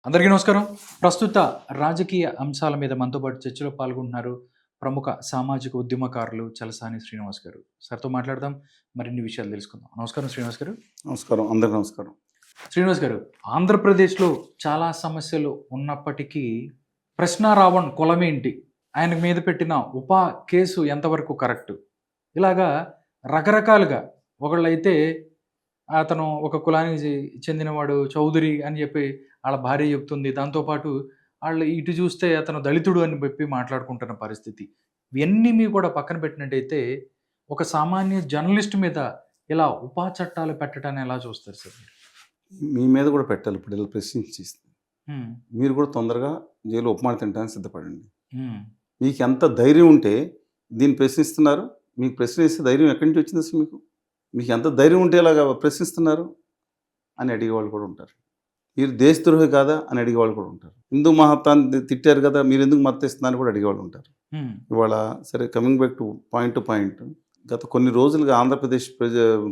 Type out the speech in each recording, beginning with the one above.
అందరికీ నమస్కారం. ప్రస్తుత రాజకీయ అంశాల మీద మనతో పాటు చర్చలో పాల్గొంటున్నారు ప్రముఖ సామాజిక ఉద్యమకారులు చలసాని శ్రీనివాస్ గారు. సార్‌తో మాట్లాడదాం. మరిన్ని విషయాలు తెలుసుకుందాం. నమస్కారం శ్రీనివాస్ గారు. నమస్కారం. అందరికి నమస్కారం. శ్రీనివాస్ గారు, ఆంధ్రప్రదేశ్‌లో చాలా సమస్యలు ఉన్నప్పటికీ ప్రశ్నారావణ్ కులమేంటి? ఆయన మీద పెట్టిన ఉపా కేసు ఎంతవరకు కరెక్టు? ఇలాగా రకరకాలుగా ఒకళ్ళైతే అతను ఒక కులానికి చెందినవాడు చౌదరి అని చెప్పి ఆళ్ళ భార్య చెప్తుంది. దాంతో పాటు ఆళ్ళు ఇటు చూస్తే అతను దళితుడు అని చెప్పి మాట్లాడుకుంటున్న పరిస్థితి. ఇవన్నీ కూడా పక్కన పెట్టినట్టయితే ఒక సామాన్య జర్నలిస్ట్ మీద ఇలా ఉపా చట్టాలు పెట్టడాన్ని ఎలా చూస్తారు సార్ మీరు? మీ మీద కూడా పెట్టాలి. ఇప్పుడు ఇలా ప్రశ్నించేస్తే హ్మ్. మీరు కూడా తొందరగా జైలు ఉపమాన తినడానికి సిద్ధపడండి. హ్మ్. మీకు ఎంత ధైర్యం ఉంటే దీన్ని ప్రశ్నిస్తున్నారు? మీకు ప్రశ్నిస్తే ధైర్యం ఎక్కడి నుంచి వచ్చింది అసలు మీకు? మీకు ఎంత ధైర్యం ఉంటే ఇలాగా ప్రశ్నిస్తున్నారు అని అడిగేవాళ్ళు కూడా ఉంటారు. మీరు దేశద్రోహి కాదా అని అడిగేవాళ్ళు కూడా ఉంటారు. హిందూ మహత్వాన్ని తిట్టారు కదా, మీరు ఎందుకు మద్దతిస్తున్నారని కూడా అడిగేవాళ్ళు ఉంటారు. హ్మ్. ఇవాళ సరే, కమింగ్ బ్యాక్ టు పాయింట్ గత కొన్ని రోజులుగా ఆంధ్రప్రదేశ్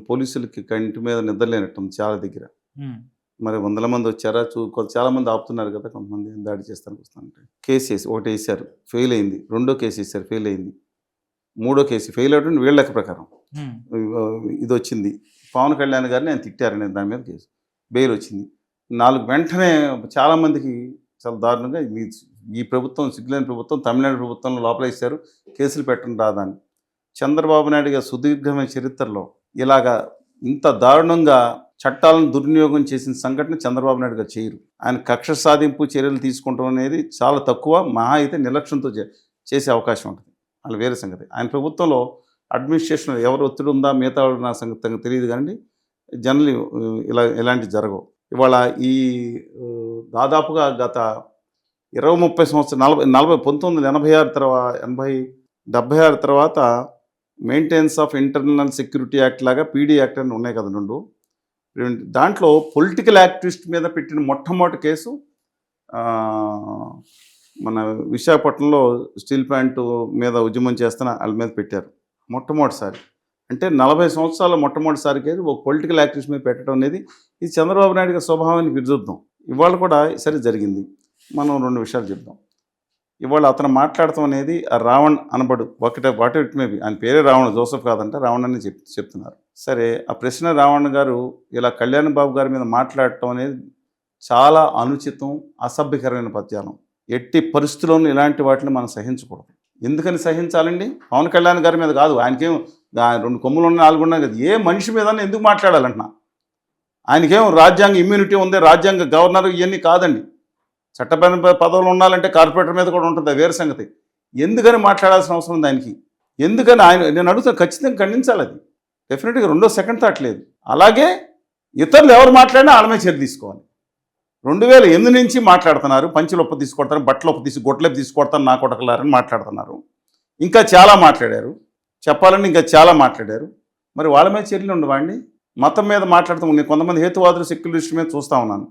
పోలీసులకి కంటి మీద నిద్రలేనట్టుంది చాలా దగ్గర. హ్మ్. మరి వందల మంది వచ్చారా? చాలామంది ఆపుతున్నారు కదా, కొంతమంది దాడి చేస్తానికి వస్తానంటే. కేసు వేసి ఒకటి వేసారు, ఫెయిల్ అయింది. రెండో కేసు వేసారు, ఫెయిల్ అయింది. మూడో కేసు ఫెయిల్ అవడం వీళ్ళ లెక్క ప్రకారం హ్మ్. ఇది వచ్చింది. పవన్ కళ్యాణ్ గారిని ఆయన తిట్టారు, నేను దాని మీద కేసు బెయిల్ వచ్చింది. 4 వెంటనే చాలామందికి చాలా దారుణంగా ఈ ప్రభుత్వం సిగ్గులేని ప్రభుత్వం, తమిళనాడు ప్రభుత్వంలో లోపల వేశారు, కేసులు పెట్టడం రాదని. చంద్రబాబు నాయుడు గారి సుదీర్ఘమైన చరిత్రలో ఇలాగా ఇంత దారుణంగా చట్టాలను దుర్వినియోగం చేసిన సంఘటన చంద్రబాబు నాయుడు గారు చేయరు. ఆయన కక్ష సాధింపు చర్యలు తీసుకుంటాం అనేది చాలా తక్కువ, మహా అయితే నిర్లక్ష్యంతో చేసే అవకాశం ఉంటుంది. వాళ్ళు వేరే సంగతి. ఆయన ప్రభుత్వంలో అడ్మినిస్ట్రేషన్ ఎవరు ఒత్తిడి ఉందా, మిగతా నా సంగతి తెలియదు, కానీ జనరల్లీ ఇలాంటివి జరగవు. ఇవాళ ఈ దాదాపుగా గత 20-30 సంవత్సరాలు 1986 తర్వాత 76 తర్వాత maintenance of internal security act లాగా పీడీ యాక్ట్ అని ఉన్నాయి కదా, దాంట్లో పొలిటికల్ యాక్టివిస్ట్ మీద పెట్టిన మొట్టమొదటి కేసు మన విశాఖపట్నంలో స్టీల్ ప్లాంట్ మీద ఉద్యమం చేస్తున్న వాళ్ళ మీద పెట్టారు మొట్టమొదటిసారి. అంటే 40 సంవత్సరాల మొట్టమొదటిసారి కేసు ఒక పొలిటికల్ యాక్టివిస్ట్ మీద పెట్టడం అనేది ఇది చంద్రబాబు నాయుడు గారి స్వభావానికి విరుద్ధం. ఇవాళ కూడా సరే జరిగింది. మనం 2 విషయాలు చెప్దాం. ఇవాళ అతను మాట్లాడటం అనేది ఆ రావణ్ అనబడు వాట్ ఇట్ మే బి, ఆయన పేరే రావణ్, జోసెఫ్ కాదంటే రావణ్ అని చెప్తున్నారు. సరే, ఆ ప్రశ్న రావణ్ గారు ఇలా కళ్యాణ్ బాబు గారి మీద మాట్లాడటం అనేది చాలా అనుచితం, అసభ్యకరమైన పద్యాలం. ఎట్టి పరిస్థితుల్లోనూ ఇలాంటి వాటిని మనం సహించకూడదు. ఎందుకని సహించాలండి? పవన్ కళ్యాణ్ గారి మీద కాదు, ఆయనకేం 2 కొమ్ములు ఉన్న 4 ఉన్నాయి కదా, ఏ మనిషి మీద ఎందుకు మాట్లాడాలంటున్నా? ఆయనకేం రాజ్యాంగ ఇమ్యూనిటీ ఉంది, రాజ్యాంగ గవర్నర్ ఇవన్నీ కాదండి. చట్టపరమైన పదవులు ఉండాలంటే కార్పొరేటర్ మీద కూడా ఉంటుంది, వేరే సంగతి. ఎందుకని మాట్లాడాల్సిన అవసరం ఉంది ఆయనకి? ఎందుకని నేను అడుగుతాను, ఖచ్చితంగా ఖండించాలి. అది డెఫినెట్గా రెండో సెకండ్ థాట్ లేదు. అలాగే ఇతరులు ఎవరు మాట్లాడినా వాళ్ళ మీద చర్య తీసుకోవాలి. 2008 నుంచి మాట్లాడుతున్నారు, పంచులు ఒప్పు తీసుకొడతారు, బట్టలు ఒప్పు గొడ్లెప్పు తీసుకొడతారు, నా కొడకలారని మాట్లాడుతున్నారు. ఇంకా చాలా మాట్లాడారు, చెప్పాలని ఇంకా చాలా మాట్లాడారు. మరి వాళ్ళ మీద చర్యలు ఉండవండి? మతం మీద మాట్లాడుతాం. నేను కొంతమంది హేతువాదులు సెక్యులరిస్ట్ మీద చూస్తూ ఉన్నాను.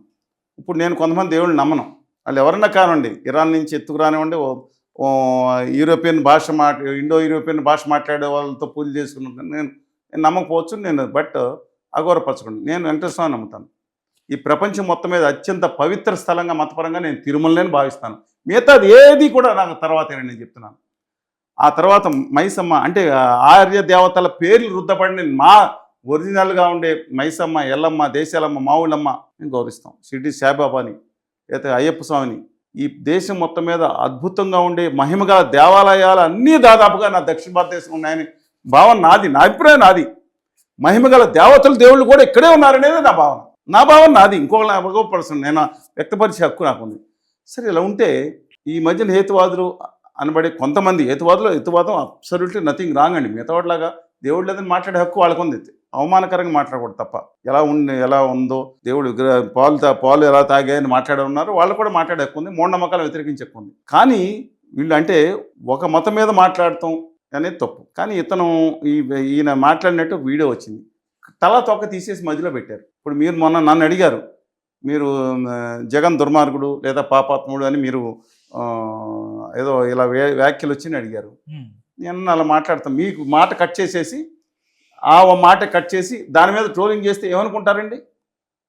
ఇప్పుడు నేను కొంతమంది దేవుళ్ళు నమ్మను. వాళ్ళు ఎవరన్నా కానివ్వండి, ఇరాన్ నుంచి ఎత్తుకురానివ్వండి, యూరోపియన్ భాష ఇండో యూరోపియన్ భాష మాట్లాడే వాళ్ళతో పూజ చేసుకున్నాను. నేను నమ్మకపోవచ్చు, బట్ అగౌరవపరచకుండా నేను వెంకటేశ్వర స్వామిని నమ్ముతాను. ఈ ప్రపంచం మొత్తం మీద అత్యంత పవిత్ర స్థలంగా మతపరంగా నేను తిరుమలని భావిస్తాను. మిగతాది ఏది కూడా నాకు తర్వాతేనని నేను చెప్తున్నాను. ఆ తర్వాత మైసమ్మ అంటే ఆర్య దేవతల పేర్లు రుద్దపడిన మా ఒరిజినల్గా ఉండే మైసమ్మ, ఎల్లమ్మ, దేశాలమ్మ, మావుళ్ళమ్మ మేము గౌరవిస్తాం. షిరిడి సాయిబాబాని, అయితే అయ్యప్ప స్వామిని. ఈ దేశం మొత్తం మీద అద్భుతంగా ఉండే మహిమగల దేవాలయాలు అన్నీ దాదాపుగా నా దక్షిణ భారతదేశం ఉన్నాయని భావన నాది, నా అభిప్రాయం నాది. మహిమగల దేవతలు, దేవుళ్ళు కూడా ఇక్కడే ఉన్నారనేది నా భావన నాది. ఇంకొకళ్ళని అగౌరవపరుస్తాను, నేను వ్యక్తపరిచే హక్కు నాకుంది. సరే, ఇలా ఉంటే ఈ మధ్యన హేతువాదులు అనబడే కొంతమంది హేతువాదం అబ్సల్యూట్లీ నథింగ్ రాంగ్ అండి. మిగతావాడిలాగా దేవుడు లేదని మాట్లాడే హక్కు వాళ్ళకు ఉంది. అవమానకరంగా మాట్లాడకూడదు తప్ప. ఎలా ఉందో దేవుడు పాలు ఎలా తాగాయని మాట్లాడే ఉన్నారు, వాళ్ళు కూడా మాట్లాడే హక్కు ఉంది. మూఢనమ్మకాలను వ్యతిరేకించే హక్కు ఉంది. కానీ వీళ్ళు అంటే ఒక మతం మీద మాట్లాడటం అనేది తప్పు. కానీ ఈయన మాట్లాడినట్టు వీడియో వచ్చింది, తల తొక్క తీసేసి మధ్యలో పెట్టారు. ఇప్పుడు మీరు మొన్న నన్ను అడిగారు, మీరు జగన్ దుర్మార్గుడు లేదా పాపాత్ముడు అని మీరు ఏదో ఇలా వ్యాఖ్యలు వచ్చి అడిగారు. నేను అలా మాట్లాడతాను. మీకు మాట కట్ చేసేసి ఆ మాట కట్ చేసి దాని మీద ట్రోలింగ్ చేస్తే ఏమనుకుంటారండి?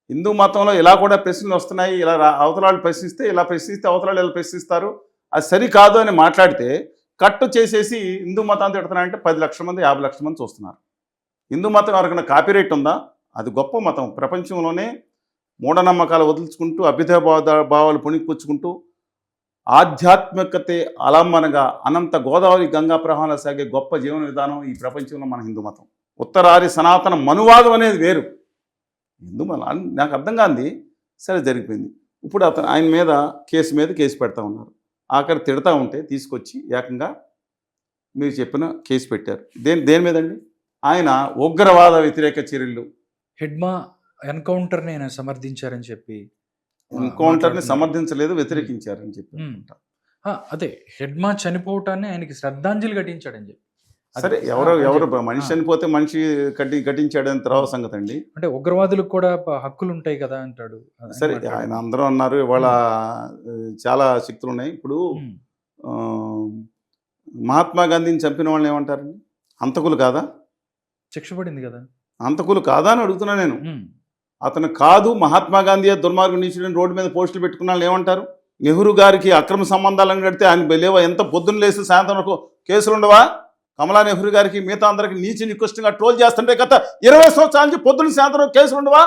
హిందూ మతంలో ఇలా కూడా ప్రశ్నలు వస్తున్నాయి, ఇలా అవతలాలు ప్రశ్నిస్తే ఇలా ప్రశ్నిస్తే అవతలాలు ఇలా ప్రశ్నిస్తారు, అది సరికాదు అని మాట్లాడితే కట్టు చేసేసి హిందూ మతాన్ని తిడుతున్నారంటే 10 లక్షల మంది 50 లక్షల మంది చూస్తున్నారు. హిందూ మతం ఎవరికైనా కాపీరైట్ ఉందా? అది గొప్ప మతం. ప్రపంచంలోనే మూఢనమ్మకాలు వదులుచుకుంటూ అభ్యుదయ భావాలు పుణికిపుచ్చుకుంటూ ఆధ్యాత్మికతే అలంబనగా అనంత గోదావరి గంగా ప్రవాహంలో సాగే గొప్ప జీవన విధానం ఈ ప్రపంచంలో మన హిందూ మతం. ఉత్తరాది సనాతన మనువాదం అనేది వేరు. హిందూ మతం నాకు అర్థం కాంది. సరే జరిగిపోయింది. ఇప్పుడు ఆయన మీద కేసు పెడతా ఉన్నారు. ఆఖరి తిడతా ఉంటే తీసుకొచ్చి ఏకంగా మీరు చెప్పిన కేసు పెట్టారు. దేని మీదండి? ఆయన ఉగ్రవాద వ్యతిరేక చర్యలు, హెడ్మా ఎన్కౌంటర్ని ఆయన సమర్థించారని చెప్పి, ఎన్కౌంటర్ని సమర్థించలేదు, వ్యతిరేకించారని చెప్పి. అదే హెడ్మా చనిపోవటాన్ని ఆయనకి శ్రద్ధాంజలి ఘటించాడని చెప్పి. సరే, ఎవరు మనిషి చనిపోతే మనిషి ఘటించాడని తర్వాత సంగతి అండి. అంటే ఉగ్రవాదులకు కూడా హక్కులు ఉంటాయి కదా అంటాడు. సరే, ఆయన అందరూ అన్నారు ఇవాళ చాలా శక్తులు ఉన్నాయి. ఇప్పుడు మహాత్మా గాంధీని చంపిన వాళ్ళని ఏమంటారండి? హంతకులు కాదా? శిక్ష పడింది కదా. హంతకులు కాదా అని అడుగుతున్నా నేను. అతను కాదు, మహాత్మా గాంధీ దుర్మార్గం నీచుడని రోడ్డు మీద పోస్టులు పెట్టుకున్న వాళ్ళు ఏమంటారు? నెహ్రూ గారికి అక్రమ సంబంధాలను కడితే ఆయన లేవా? ఎంత పొద్దున్న లేసి సాయంత్రం వరకు కేసులు ఉండవా? కమలా నెహ్రూ గారికి మిగతా అందరికి నీచి నికృష్టంగా ట్రోల్ చేస్తుంటే గత 20 సంవత్సరాల నుంచి పొద్దున్న సాయంత్రం కేసులు ఉండవా?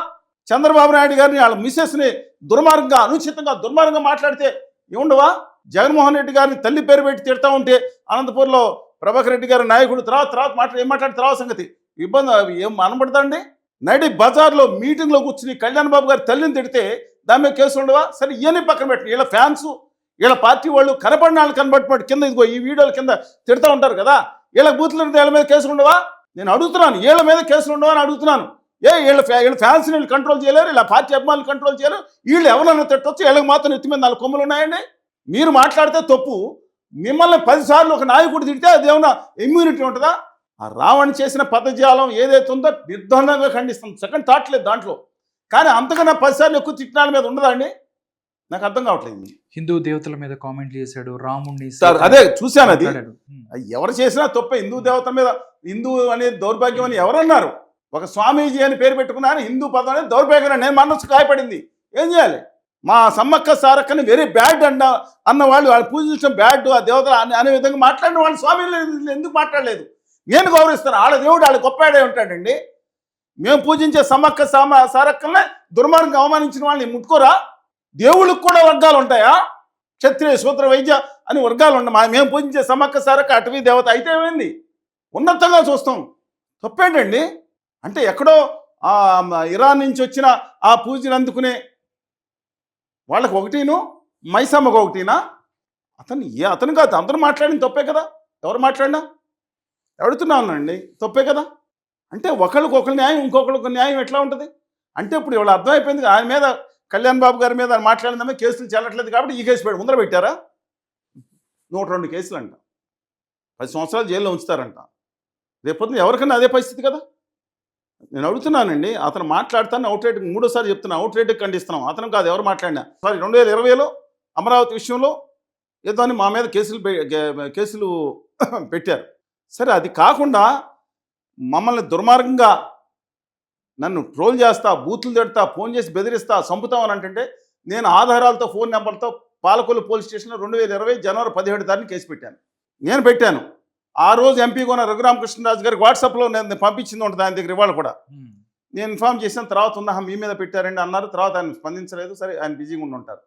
చంద్రబాబు నాయుడు గారిని వాళ్ళ మిస్సెస్ని దుర్మార్గంగా అనుచితంగా దుర్మార్గంగా మాట్లాడితే ఏముండవా? జగన్మోహన్ రెడ్డి గారిని తల్లి పేరు పెట్టి తిడతా ఉంటే అనంతపూర్లో ప్రభాకర్ రెడ్డి గారి నాయకుడు తర్వాత ఏం మాట్లాడి తర్వాత సంగతి ఇబ్బంది ఏం అనబడతాండి? నడి బజార్లో మీటింగ్లో కూర్చుని కళ్యాణ్ బాబు గారి తల్లిని తిడితే దాని మీద కేసులు ఉండవా? సరే, ఇవన్నీ పక్కన పెట్టి వీళ్ళ ఫ్యాన్స్, వీళ్ళ పార్టీ వాళ్ళు కనపడిన వాళ్ళు కనబడి కింద ఇదిగో ఈ వీడియోల కింద తిడతా ఉంటారు కదా, వీళ్ళ బూత్లు వీళ్ళ మీద కేసులు ఉండవా? నేను అడుగుతున్నాను, వీళ్ళ మీద కేసులు ఉండవా అని అడుగుతున్నాను. వీళ్ళ ఫ్యాన్స్ని వీళ్ళు కంట్రోల్ చేయలేరు, ఇలా పార్టీ అభిమానులు కంట్రోల్ చేయలేరు, వీళ్ళు ఎవరైనా తిట్టొచ్చు, వీళ్ళకి మాత్రం ఎత్తి మీద 4 కొమ్ములు ఉన్నాయండి. మీరు మాట్లాడితే తప్పు, మిమ్మల్ని 10 సార్లు ఒక నాయకుడు తిడితే అది ఏమన్నా ఇమ్యూనిటీ ఉంటుందా? ఆ రావణ్ చేసిన పదజాలం ఏదైతే ఉందో నిర్ధారణంగా ఖండిస్తుంది, సెకండ్ థాట్ లేదు దాంట్లో. కానీ అంతకన్నా 10 సార్లు ఎక్కువ తిట్టినాల మీద ఉండదా అండి? నాకు అర్థం కావట్లేదు. హిందూ దేవతల మీద కామెంట్లు చేశాడు, రాముడిని. అదే చూశాను. అది ఎవరు చేసినా తప్పే. హిందూ దేవతల మీద హిందూ అనేది దౌర్భాగ్యం అని ఎవరన్నారు? ఒక స్వామీజీ అని పేరు పెట్టుకున్నాను, హిందూ పదం అనేది దౌర్భాగ్యం. నేను మనసు గాయపడింది. ఏం చేయాలి? మా సమ్మక్క సారక్కని వెరీ బ్యాడ్ అన్న వాళ్ళు పూజించడం బ్యాడ్, ఆ దేవతలు అనే విధంగా మాట్లాడిన వాళ్ళు స్వామీలు ఎందుకు మాట్లాడలేదు? నేను గౌరవిస్తాను. వాళ్ళ దేవుడు వాళ్ళ గొప్పవాడే ఉంటాడండి. మేము పూజించే సమ్మక్క సారక్కల్ని దుర్మార్గంగా అవమానించిన వాళ్ళని ముట్టుకోరా? దేవుళ్ళకి కూడా వర్గాలు ఉంటాయా? క్షత్రియ శూద్ర వైద్య అని వర్గాలు ఉన్నాయి. మేము పూజించే సమ్మక్క సారక్క అటవీ దేవత అయితే ఏమైంది? ఉన్నతంగా చూస్తాం. తప్పేంటండి? అంటే ఎక్కడో ఇరాన్ నుంచి వచ్చిన ఆ పూజలు అందుకునే వాళ్ళకి ఒకటిను, మైసమ్మకు ఒకటినా? అతను కాదు, అందరూ మాట్లాడిన తప్పే కదా. ఎవరు మాట్లాడినా అడుగుతున్నా ఉన్నాండి, తప్పే కదా. అంటే ఒకళ్ళకి న్యాయం, ఇంకొకరికి న్యాయం ఎట్లా ఉంటుంది? అంటే ఇప్పుడు ఇవాళ అర్థమైపోయింది. ఆయన మీద, కళ్యాణ్ బాబు గారి మీద మాట్లాడిందమే కేసులు చెల్లట్లేదు కాబట్టి ఈ కేసు ముందర పెట్టారా? 102 కేసులు అంట, 10 సంవత్సరాలు జైల్లో ఉంచుతారంట. రేపొద్దున ఎవరికైనా అదే పరిస్థితి కదా. నేను అడుగుతున్నానండి, అతను మాట్లాడతాను అవుట్రేట్, 3సారి చెప్తున్నా, అవుట్రేట్ ఖండిస్తున్నాం. అతను కాదు, ఎవరు మాట్లాడినా. సారీ, 2020లో అమరావతి విషయంలో ఏదో అని మా మీద కేసులు పెట్టారు. సరే, అది కాకుండా మమ్మల్ని దుర్మార్గంగా నన్ను ట్రోల్ చేస్తా, బూతులు తిడతా, ఫోన్ చేసి బెదిరిస్తా, చంపుతామని అంటే నేను ఆధారాలతో, ఫోన్ నెంబర్తో పాలకొల్లు పోలీస్ స్టేషన్లో 2020 జనవరి 17 తారీఖున కేసు పెట్టాను. ఆ రోజు ఎంపీగా ఉన్న రఘురామకృష్ణరాజు గారికి వాట్సాప్లో నేను పంపించింది ఉంటుంది ఆయన దగ్గర. ఇవాళ కూడా నేను ఇన్ఫార్మ్ చేసిన తర్వాత మీ మీద పెట్టారండి అన్నారు. తర్వాత ఆయన స్పందించలేదు. సరే, ఆయన బిజీగా ఉంటారు.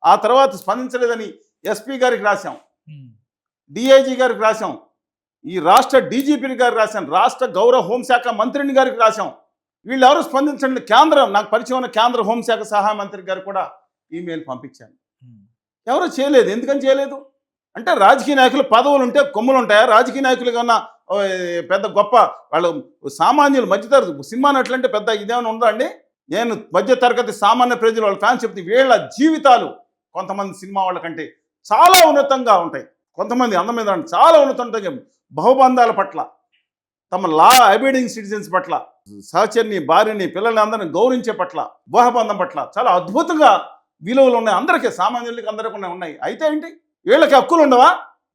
ఆ తర్వాత స్పందించలేదని ఎస్పీ గారికి రాశాం, డిఐజీ గారికి రాశాం, ఈ రాష్ట్ర డీజీపీ గారికి రాశాం, రాష్ట్ర గౌరవ హోంశాఖ మంత్రిని గారికి రాశాం. వీళ్ళు ఎవరు స్పందించండి. నాకు పరిచయం ఉన్న కేంద్ర హోంశాఖ సహాయ మంత్రి గారు కూడా ఈమెయిల్ పంపించాను. ఎవరు చేయలేదు. ఎందుకని చేయలేదు? అంటే రాజకీయ నాయకులు పదవులు ఉంటే కొమ్ములు ఉంటాయా? రాజకీయ నాయకులు కన్నా పెద్ద గొప్ప వాళ్ళు సామాన్యులు, మధ్యతరగతి సినిమా నటులంటే పెద్ద ఇదేమైనా ఉందా అండి? నేను మధ్యతరగతి సామాన్య ప్రజలు వాళ్ళ ఫ్యాన్స్ చెప్తే వీళ్ళ జీవితాలు కొంతమంది సినిమా వాళ్ళకంటే చాలా ఉన్నతంగా ఉంటాయి. కొంతమంది అందం మీద చాలా ఉన్నతంగా బహుబంధాల పట్ల, తమ లా అబైడింగ్ సిటిజన్స్ పట్ల, సహచర్ని, భార్యని, పిల్లల్ని అందరిని గౌరవించే పట్ల, వివాహబంధం పట్ల చాలా అద్భుతంగా విలువలు ఉన్నాయి. అందరికీ, సామాన్యులకి అందరికీ ఉన్నాయి. అయితే ఏంటి, వీళ్ళకి హక్కులు ఉండవా?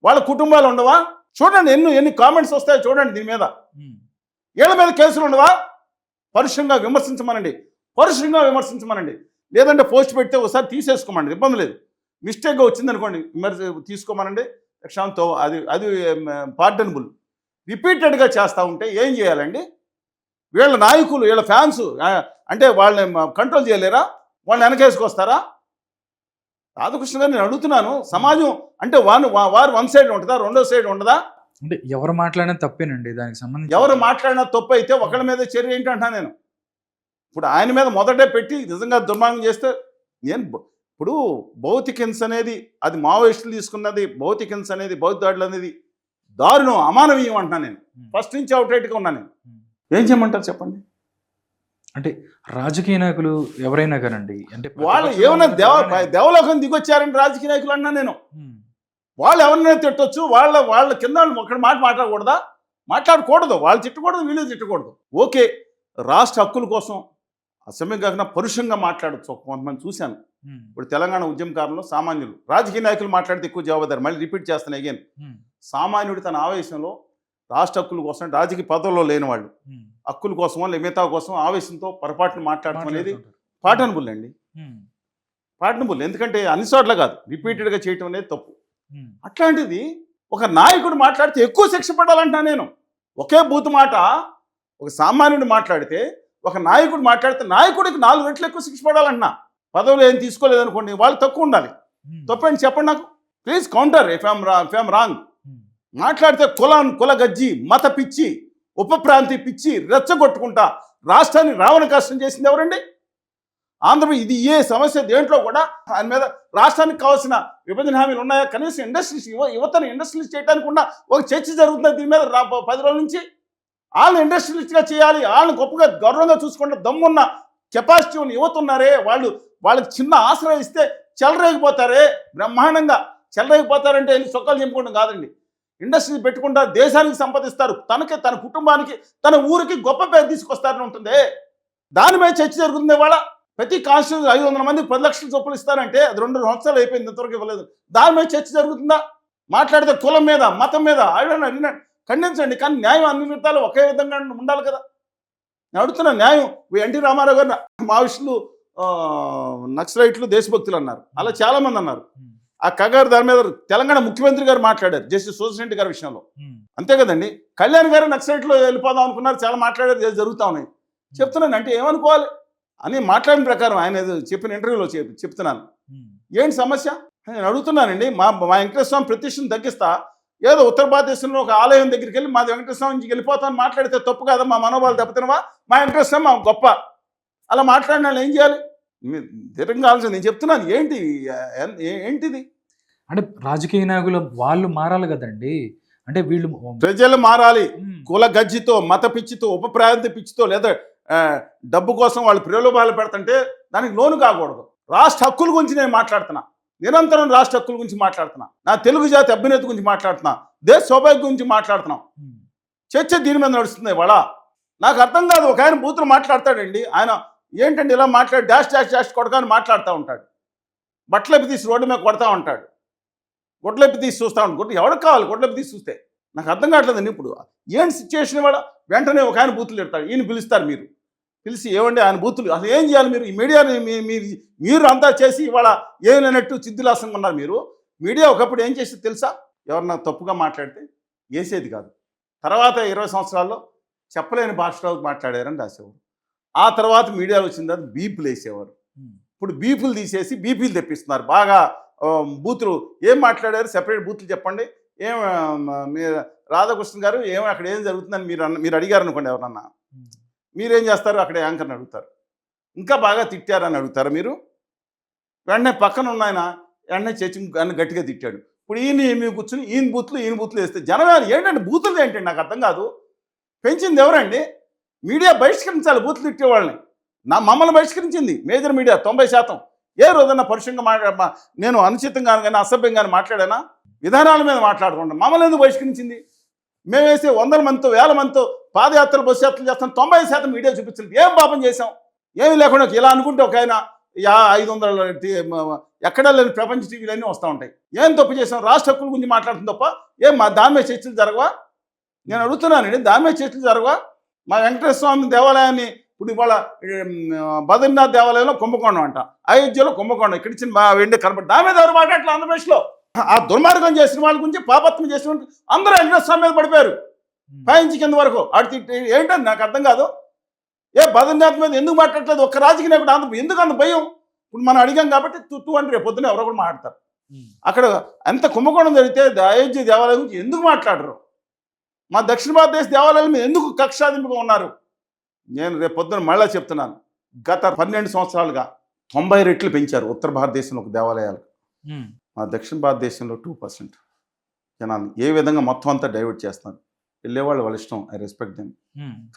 వాళ్ళ కుటుంబాలు ఉండవా? చూడండి ఎన్ని కామెంట్స్ వస్తాయో చూడండి. దీని మీద వీళ్ళ మీద కేసులు ఉండవా? పరుషంగా విమర్శించమనండి. పరుషంగా విమర్శించమనండి. లేదంటే పోస్ట్ పెడితే ఒకసారి తీసేసుకోమండి, ఇబ్బంది లేదు. మిస్టేక్గా వచ్చిందనుకోండి తీసుకోమనండి, క్షమంతో అది అది పార్డనబుల్. రిపీటెడ్గా చేస్తూ ఉంటే ఏం చేయాలండి? వీళ్ళ నాయకులు, వీళ్ళ ఫ్యాన్స్ అంటే వాళ్ళని కంట్రోల్ చేయలేరా? వాళ్ళని వెనకేసుకొస్తారా? రాధాకృష్ణ గారు నేను అడుగుతున్నాను, సమాజం అంటే వారు వన్ సైడ్ ఉంటుందా, రెండో సైడ్ ఉండదా? అంటే ఎవరు మాట్లాడినా తప్పేనండి దానికి సంబంధించి. ఎవరు మాట్లాడినా తప్పు అయితే ఒకళ్ళ మీద చర్య ఏంటంటా నేను. ఇప్పుడు ఆయన మీద మొదటే పెట్టి నిజంగా దుర్మార్గం చేస్తే ఇప్పుడు భౌతిక హింస అనేది అది మావోయిస్టులు తీసుకున్నది, భౌతిక హింస అనేది భౌతిక దాడులు అనేది దారుణం, అమానవీయం అంటున్నాను నేను. ఫస్ట్ నుంచి అవుట్రైట్గా ఉన్నాను నేను. ఏం చేయమంటారు చెప్పండి? అంటే రాజకీయ నాయకులు ఎవరైనా కానండి, అంటే వాళ్ళు ఏమన్నా దేవలోకం దిగొచ్చారండి రాజకీయ నాయకులు అన్నా నేను. వాళ్ళు ఎవరినైనా తిట్టొచ్చు, వాళ్ళ కింద ఒకటి మాట మాట్లాడకూడదా? మాట్లాడకూడదు, వాళ్ళు తిట్టకూడదు, వీళ్ళు తిట్టకూడదు. ఓకే, రాష్ట్ర హక్కుల కోసం అసెంబ్లీ కాకుండా పరుషంగా మాట్లాడచ్చు కొంతమంది చూశాను. ఇప్పుడు తెలంగాణ ఉద్యమకారులు సామాన్యులు, రాజకీయ నాయకులు మాట్లాడితే ఎక్కువ జవాబుదారు. మళ్ళీ రిపీట్ చేస్తాను అగైన్, సామాన్యుడు తన ఆవేశంలో రాష్ట్ర హక్కుల కోసం, రాజకీయ పదవుల్లో లేని వాళ్ళు హక్కుల కోసం మిగతా కోసం ఆవేశంతో పొరపాటును మాట్లాడటం అనేది పాటనబుల్ అండి, పాటనబుల్. ఎందుకంటే అన్ని చోట్ల కాదు, రిపీటెడ్గా చేయటం అనేది తప్పు. అట్లాంటిది ఒక నాయకుడు మాట్లాడితే ఎక్కువ శిక్ష పడాలంటా నేను. ఒకే బూత్ మాట ఒక సామాన్యుడు మాట్లాడితే, ఒక నాయకుడు మాట్లాడితే నాయకుడికి 4 రెట్లు ఎక్కువ శిక్ష పడాలంటున్నా. పదవులు ఏం తీసుకోలేదనుకోండి, వాళ్ళు తక్కువ ఉండాలి. తప్పండి చెప్పండి నాకు, please counter if I'm wrong. మాట్లాడితే కుల గజ్జి, మత పిచ్చి, ఉప ప్రాంతీయ పిచ్చి రెచ్చగొట్టుకుంటా రాష్ట్రాన్ని రావణ కష్టం చేసింది ఎవరండి? ఆంధ్రప్రదేశ్. ఇది ఏ సమస్య దేంట్లో కూడా ఆయన మీద రాష్ట్రానికి కావాల్సిన విభజన హామీలు ఉన్నాయా? కనీసం ఇండస్ట్రీస్ యువతను ఇండస్ట్రీస్ చేయడానికి ఉన్న ఒక చర్చ జరుగుతుంది దీని మీద 10 రోజుల నుంచి. వాళ్ళని ఇండస్ట్రియలిస్ట్గా చేయాలి, వాళ్ళని గొప్పగా గౌరవంగా చూసుకుంటే దమ్మున్న కెపాసిటీ ఉన్న యువత ఉన్నారే, వాళ్ళకి చిన్న ఆశ్రయం ఇస్తే చెలరేగిపోతారే, బ్రహ్మాండంగా చెలరేగిపోతారంటే ఎన్ని చొక్కాలు చెప్పుకోవడం కాదండి. ఇండస్ట్రీస్ పెట్టుకుంటారు, దేశానికి సంపాదిస్తారు, తన కుటుంబానికి, తన ఊరికి గొప్ప పేరు తీసుకొస్తారని ఉంటుంది. దాని మీద చర్చ జరుగుతుంది. వాళ్ళ ప్రతి కాన్స్టిట్యూన్సీ 500 మందికి 10 లక్షల చొప్పులు ఇస్తారంటే అది 2 సంవత్సరాలు అయిపోయింది, ఇంతవరకు ఇవ్వలేదు. దాని మీద చర్చ జరుగుతుందా? మాట్లాడితే కులం మీద, మతం మీద అడిగిన ఖండించండి, కానీ న్యాయం అన్ని విధాలు ఒకే విధంగా ఉండాలి కదా. నేను అడుగుతున్నా న్యాయం. ఎన్టీ రామారావు గారు మావోయిస్టులు, నక్సలైట్లు దేశభక్తులు అన్నారు, అలా చాలామంది అన్నారు. ఆ కగారు దాని మీద తెలంగాణ ముఖ్యమంత్రి గారు మాట్లాడారు, జస్టిస్ సోదర్ రెడ్డి గారి విషయంలో. అంతే కదండి. కళ్యాణ్ గారు నక్సలైట్లో వెళ్ళిపోదాం అనుకున్నారు, చాలా మాట్లాడారు, జరుగుతూ ఉన్నాయి. చెప్తున్నాను అంటే ఏమనుకోవాలి అని మాట్లాడిన ప్రకారం ఆయన చెప్పిన ఇంటర్వ్యూలో చెప్తున్నాను. ఏంటి సమస్య నేను అడుగుతున్నానండి. మా వెంకటేశ్వర స్వామి ప్రతిష్టను తగ్గిస్తా, ఏదో ఉత్తర భారతదేశంలో ఒక ఆలయం దగ్గరికి వెళ్ళి మా వెంకటేశ్వర స్వామి నుంచి వెళ్ళిపోతాను మాట్లాడితే తప్పు కదా? మా మనోభావాలు దెబ్బతినవా? మా వెంకటేశ్వర స్వామి మా గొప్ప, అలా మాట్లాడిన వాళ్ళు ఏం చేయాలి? దీర్ఘంగా ఆలోచన. నేను చెప్తున్నాను ఏంటిది అంటే రాజకీయ నాయకులు వాళ్ళు మారాలి కదండి. అంటే వీళ్ళు ప్రజలు మారాలి. కుల గజ్జితో, మత పిచ్చితో, ఉప ప్రాంతీయ పిచ్చితో, లేదా డబ్బు కోసం వాళ్ళు ప్రలోభాలు పెడుతుంటే దానికి లోను కాకూడదు. రాష్ట్ర హక్కుల గురించి నేను మాట్లాడుతున్నా, నిరంతరం రాష్ట్ర హక్కుల గురించి మాట్లాడుతున్నా, నా తెలుగు జాతి అభ్యున్నతి గురించి మాట్లాడుతున్నా, దేశ సౌభాగ్యం గురించి మాట్లాడుతున్నాం. చర్చ దీని మీద నడుస్తుంది. వాళ్ళ నాకు అర్థం కాదు. ఒక ఆయన బూతులు మాట్లాడతాడండి, ఆయన ఏంటంటే ఇలా మాట్లాడి డాష్ కొడకాని మాట్లాడుతూ ఉంటాడు, బట్టలెప్పి తీసి రోడ్డు మీద కొడతా ఉంటాడు, గొడ్లెప్పి తీసి చూస్తూ ఉంటాడు. ఎవరికి కావాలి గొడ్లెప్పి తీసి చూస్తే? నాకు అర్థం కావట్లేదండి. ఇప్పుడు ఏంటి సిచ్యువేషన్? వాళ్ళ వెంటనే ఒక ఆయన బూతులు పెడతాడు, ఈయన పిలుస్తారు, మీరు పిలిచి ఏమండి ఆయన బూతులు అసలు ఏం చేయాలి? మీరు ఈ మీడియాని మీరు అంతా చేసి ఇవాళ ఏం లేనట్టు చిద్దులాసంగా ఉన్నారు మీరు. మీడియా ఒకప్పుడు ఏం చేసేది తెలుసా? ఎవరన్నా తప్పుగా మాట్లాడితే వేసేది కాదు. తర్వాత 20 సంవత్సరాల్లో చెప్పలేని భాషలో మాట్లాడారని రాసేవారు. ఆ తర్వాత మీడియాలో వచ్చిన తర్వాత బీపులు వేసేవారు. ఇప్పుడు బీపులు తీసేసి బీపీలు తెప్పిస్తున్నారు. బాగా బూతులు ఏం మాట్లాడారు? సెపరేట్ బూతులు చెప్పండి. మీరు రాధాకృష్ణ గారు అక్కడ ఏం జరుగుతుందని మీరు అడిగారు అనుకోండి, ఎవరన్నా మీరేం చేస్తారు? అక్కడ యాంకర్ని అడుగుతారు, ఇంకా బాగా తిట్టారని అడుగుతారు మీరు. వెంటనే పక్కన ఉన్న ఆయన వెంటనే చర్చి గట్టిగా తిట్టాడు. ఇప్పుడు ఈయన కూర్చుని ఈయన బూతులు వేస్తే జనం ఏంటంటే బూతులు ఏంటండి? నాకు అర్థం కాదు. పెంచింది ఎవరండి? మీడియా బహిష్కరించాలి బూతులు తిట్టేవాళ్ళని. మమ్మల్ని బహిష్కరించింది మేజర్ మీడియా 90%. ఏ రోజన్నా పరుషంగా నేను అనుచితంగా కానీ అసభ్యంగానే మాట్లాడానా? విధానాల మీద మాట్లాడుకుంటాం. మమ్మల్ని ఎందుకు బహిష్కరించింది? మేము వేసే 100 మందితో 1000 మందితో పాదయాత్రలు బస్సు యాత్రలు చేస్తాం, 90% మీడియా చూపించింది. ఏం పాపం చేసాం? ఏమీ లేకుండా ఇలా అనుకుంటే ఒక ఆయన 500 ఎక్కడా లేని ప్రపంచ టీవీలు అన్నీ వస్తూ ఉంటాయి. ఏం తప్పు చేసాం? రాష్ట్ర హక్కుల గురించి మాట్లాడుతుంది తప్ప మా దాని మీద చర్చలు జరగవా? నేను అడుగుతున్నానండి, దాని మీద చర్చలు జరగవా? మా వెంకటేశ్వర స్వామి దేవాలయాన్ని ఇప్పుడు ఇవాళ బద్రీనాథ్ దేవాలయంలో కుంభకోణం అంట, అయోధ్యలో కుంభకోణం, ఇక్కడ ఇచ్చిన వెండి కనపడి దాని మీద ఎవరు మాట్లాడట్లేదు ఆంధ్రప్రదేశ్లో. ఆ దుర్మార్గం చేసిన వాళ్ళ గురించి, పాపత్వం చేసిన వాళ్ళు అందరూ వెంకటేశ్వర స్వామి మీద పడిపోయారు పైంచి కింద వరకు. ఏంటని నాకు అర్థం కాదు. బద్రీనాథ్ మీద ఎందుకు మాట్లాడట్లేదు ఒక్క రాజకీయ నాయకుడు? ఎందుకు అంత భయం? ఇప్పుడు మనం అడిగాం కాబట్టి తూ అంటే రేపు పొద్దున ఎవరో కూడా మాట్లాడతారు. అక్కడ ఎంత కుంభకోణం జరిగితే అయోధ్య దేవాలయం గురించి ఎందుకు మాట్లాడరు? మా దక్షిణ భారతదేశ దేవాలయాల మీద ఎందుకు కక్షాదింపుగా ఉన్నారు? నేను రేపు పొద్దున మళ్ళీ చెప్తున్నాను, గత 12 సంవత్సరాలుగా 90 రెట్లు పెంచారు ఉత్తర భారతదేశంలో ఒక దేవాలయాలు. మా దక్షిణ భారతదేశంలో 2% జనాలు ఏ విధంగా మొత్తం అంతా డైవర్ట్ చేస్తున్నారు. వెళ్ళేవాళ్ళు వాళ్ళ ఇష్టం, ఐ రెస్పెక్ట్ దెమ్.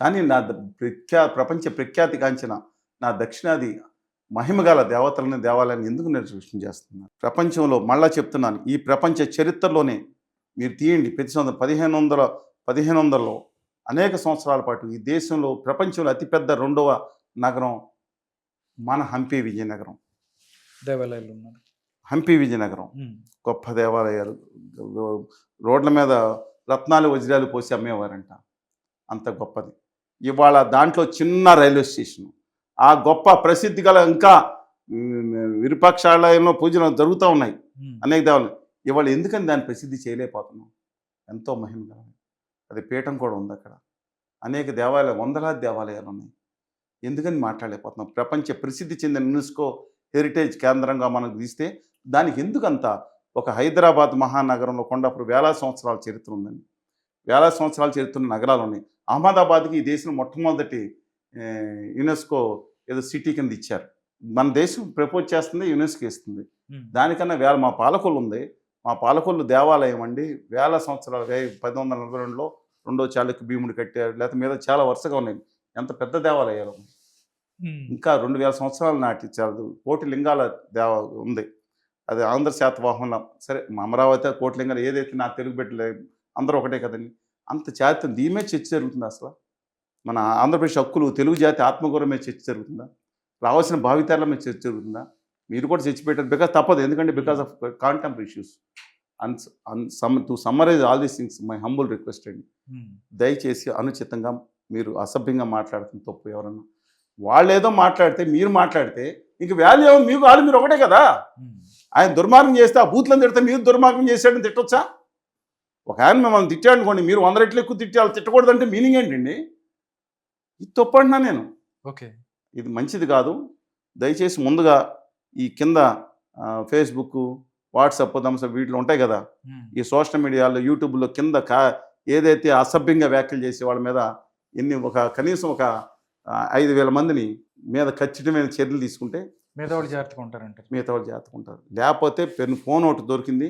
కానీ నా ప్రపంచ ప్రఖ్యాతి కాంచిన నా దక్షిణాది మహిమగల దేవాలయాన్ని ఎందుకు నిర్లక్ష్యం చేస్తున్నారు? ప్రపంచంలో మళ్ళా చెప్తున్నాను, ఈ ప్రపంచ చరిత్రలోనే మీరు తీయండి, ప్రతి సంవత్సరం 1500లో అనేక సంవత్సరాల పాటు ఈ దేశంలో ప్రపంచంలో అతిపెద్ద 2వ నగరం మన హంపి విజయనగరం. దేవాలయాలు ఉన్నారు. హంపి విజయనగరం గొప్ప దేవాలయాలు, రోడ్ల మీద రత్నాలు వజ్రాలు పోసి అమ్మేవారంట, అంత గొప్పది. ఇవాళ దాంట్లో చిన్న రైల్వే స్టేషన్, ఆ గొప్ప ప్రసిద్ధి గల ఇంకా విరూపాక్షాలయంలో పూజలు జరుగుతూ ఉన్నాయి అనేక దేవాలయాలు. ఇవాళ ఎందుకని దాన్ని ప్రసిద్ధి చేయలేకపోతున్నాం? ఎంతో మహిమగలం. అది పీఠం కూడా ఉంది అక్కడ. అనేక దేవాలయాలు, వందలాది దేవాలయాలు ఉన్నాయి. ఎందుకని మాట్లాడలేకపోతున్నాం? ప్రపంచ ప్రసిద్ధి చెందిన యునెస్కో హెరిటేజ్ కేంద్రంగా మనకు తీస్తే దానికి ఎందుకంత? ఒక హైదరాబాద్ మహానగరంలో కొండాపురం వేల సంవత్సరాల చరిత్ర ఉందండి. వేల సంవత్సరాల చరిత్ర ఉన్న నగరాలు ఉన్నాయి. అహ్మదాబాద్కి ఈ దేశం మొట్టమొదటి యునెస్కో ఏదో సిటీ కింద ఇచ్చారు. మన దేశం ప్రపోజ్ చేస్తుంది, యునెస్కో ఇస్తుంది. దానికన్నా మా పాలకొల్లు ఉంది. మా పాలకొల్లు దేవాలయం అండి, వేల సంవత్సరాలు 1142లో 2వ చాళుక్య భీముడు కట్టారు. లేకపోతే మీద చాలా వరుసగా ఉన్నాయి. ఎంత పెద్ద దేవాలయాలు ఉన్నాయి. ఇంకా 2000 సంవత్సరాల నాటి చాలా కోటి లింగాల ఉంది. అది ఆంధ్ర శాతవాహనం. సరే, అమరావతి కోటి లింగాలు ఏదైతే నాకు తెలుగు పెట్టలేదు, అందరూ ఒకటే కదండి. అంత చారిత్రం దీని మీద చర్చ జరుగుతుంది. అసలు మన ఆంధ్రప్రదేశ్ హక్కులు, తెలుగు జాతి ఆత్మగౌరవం మీద చర్చ జరుగుతుందా? రావాల్సిన భావితరాల మీద చర్చ జరుగుతుందా? మీరు కూడా చర్చ పెట్టారు. బికాజ్ తప్పదు, ఎందుకంటే because of contemporary issues. To summarise all these things, my humble request అండి, దయచేసి అనుచితంగా మీరు అసభ్యంగా మాట్లాడుతున్న తప్పు. ఎవరన్నా వాళ్ళు ఏదో మాట్లాడితే మీరు మాట్లాడితే ఇంక వాల్యూ ఏమో? మీకు వాళ్ళు మీరు ఒకటే కదా. ఆయన దుర్మార్గం చేస్తే ఆ బూత్లను తిడితే మీరు దుర్మార్గం చేసాడని తిట్టొచ్చా? ఒక ఆయన మిమ్మల్ని తిట్టాడనుకోండి, మీరు 100 రెట్లు ఎక్కువ తిట్టాలి, తిట్టకూడదంటే మీనింగ్ ఏంటండి? ఇది తప్పు అంటున్నా నేను. ఓకే, ఇది మంచిది కాదు. దయచేసి ముందుగా ఈ కింద ఫేస్బుక్, వాట్సాప్, వీటిలో ఉంటాయి కదా, ఈ సోషల్ మీడియాలో, యూట్యూబ్లో కింద ఏదైతే అసభ్యంగా వ్యాఖ్యలు చేసే వాళ్ళ మీద కనీసం ఒక 5,000 మందిని మీద ఖచ్చితమైన చర్యలు తీసుకుంటే మిగతా వాళ్ళు జాగ్రత్తగా ఉంటారు. లేకపోతే ఫోన్ ఒకటి దొరికింది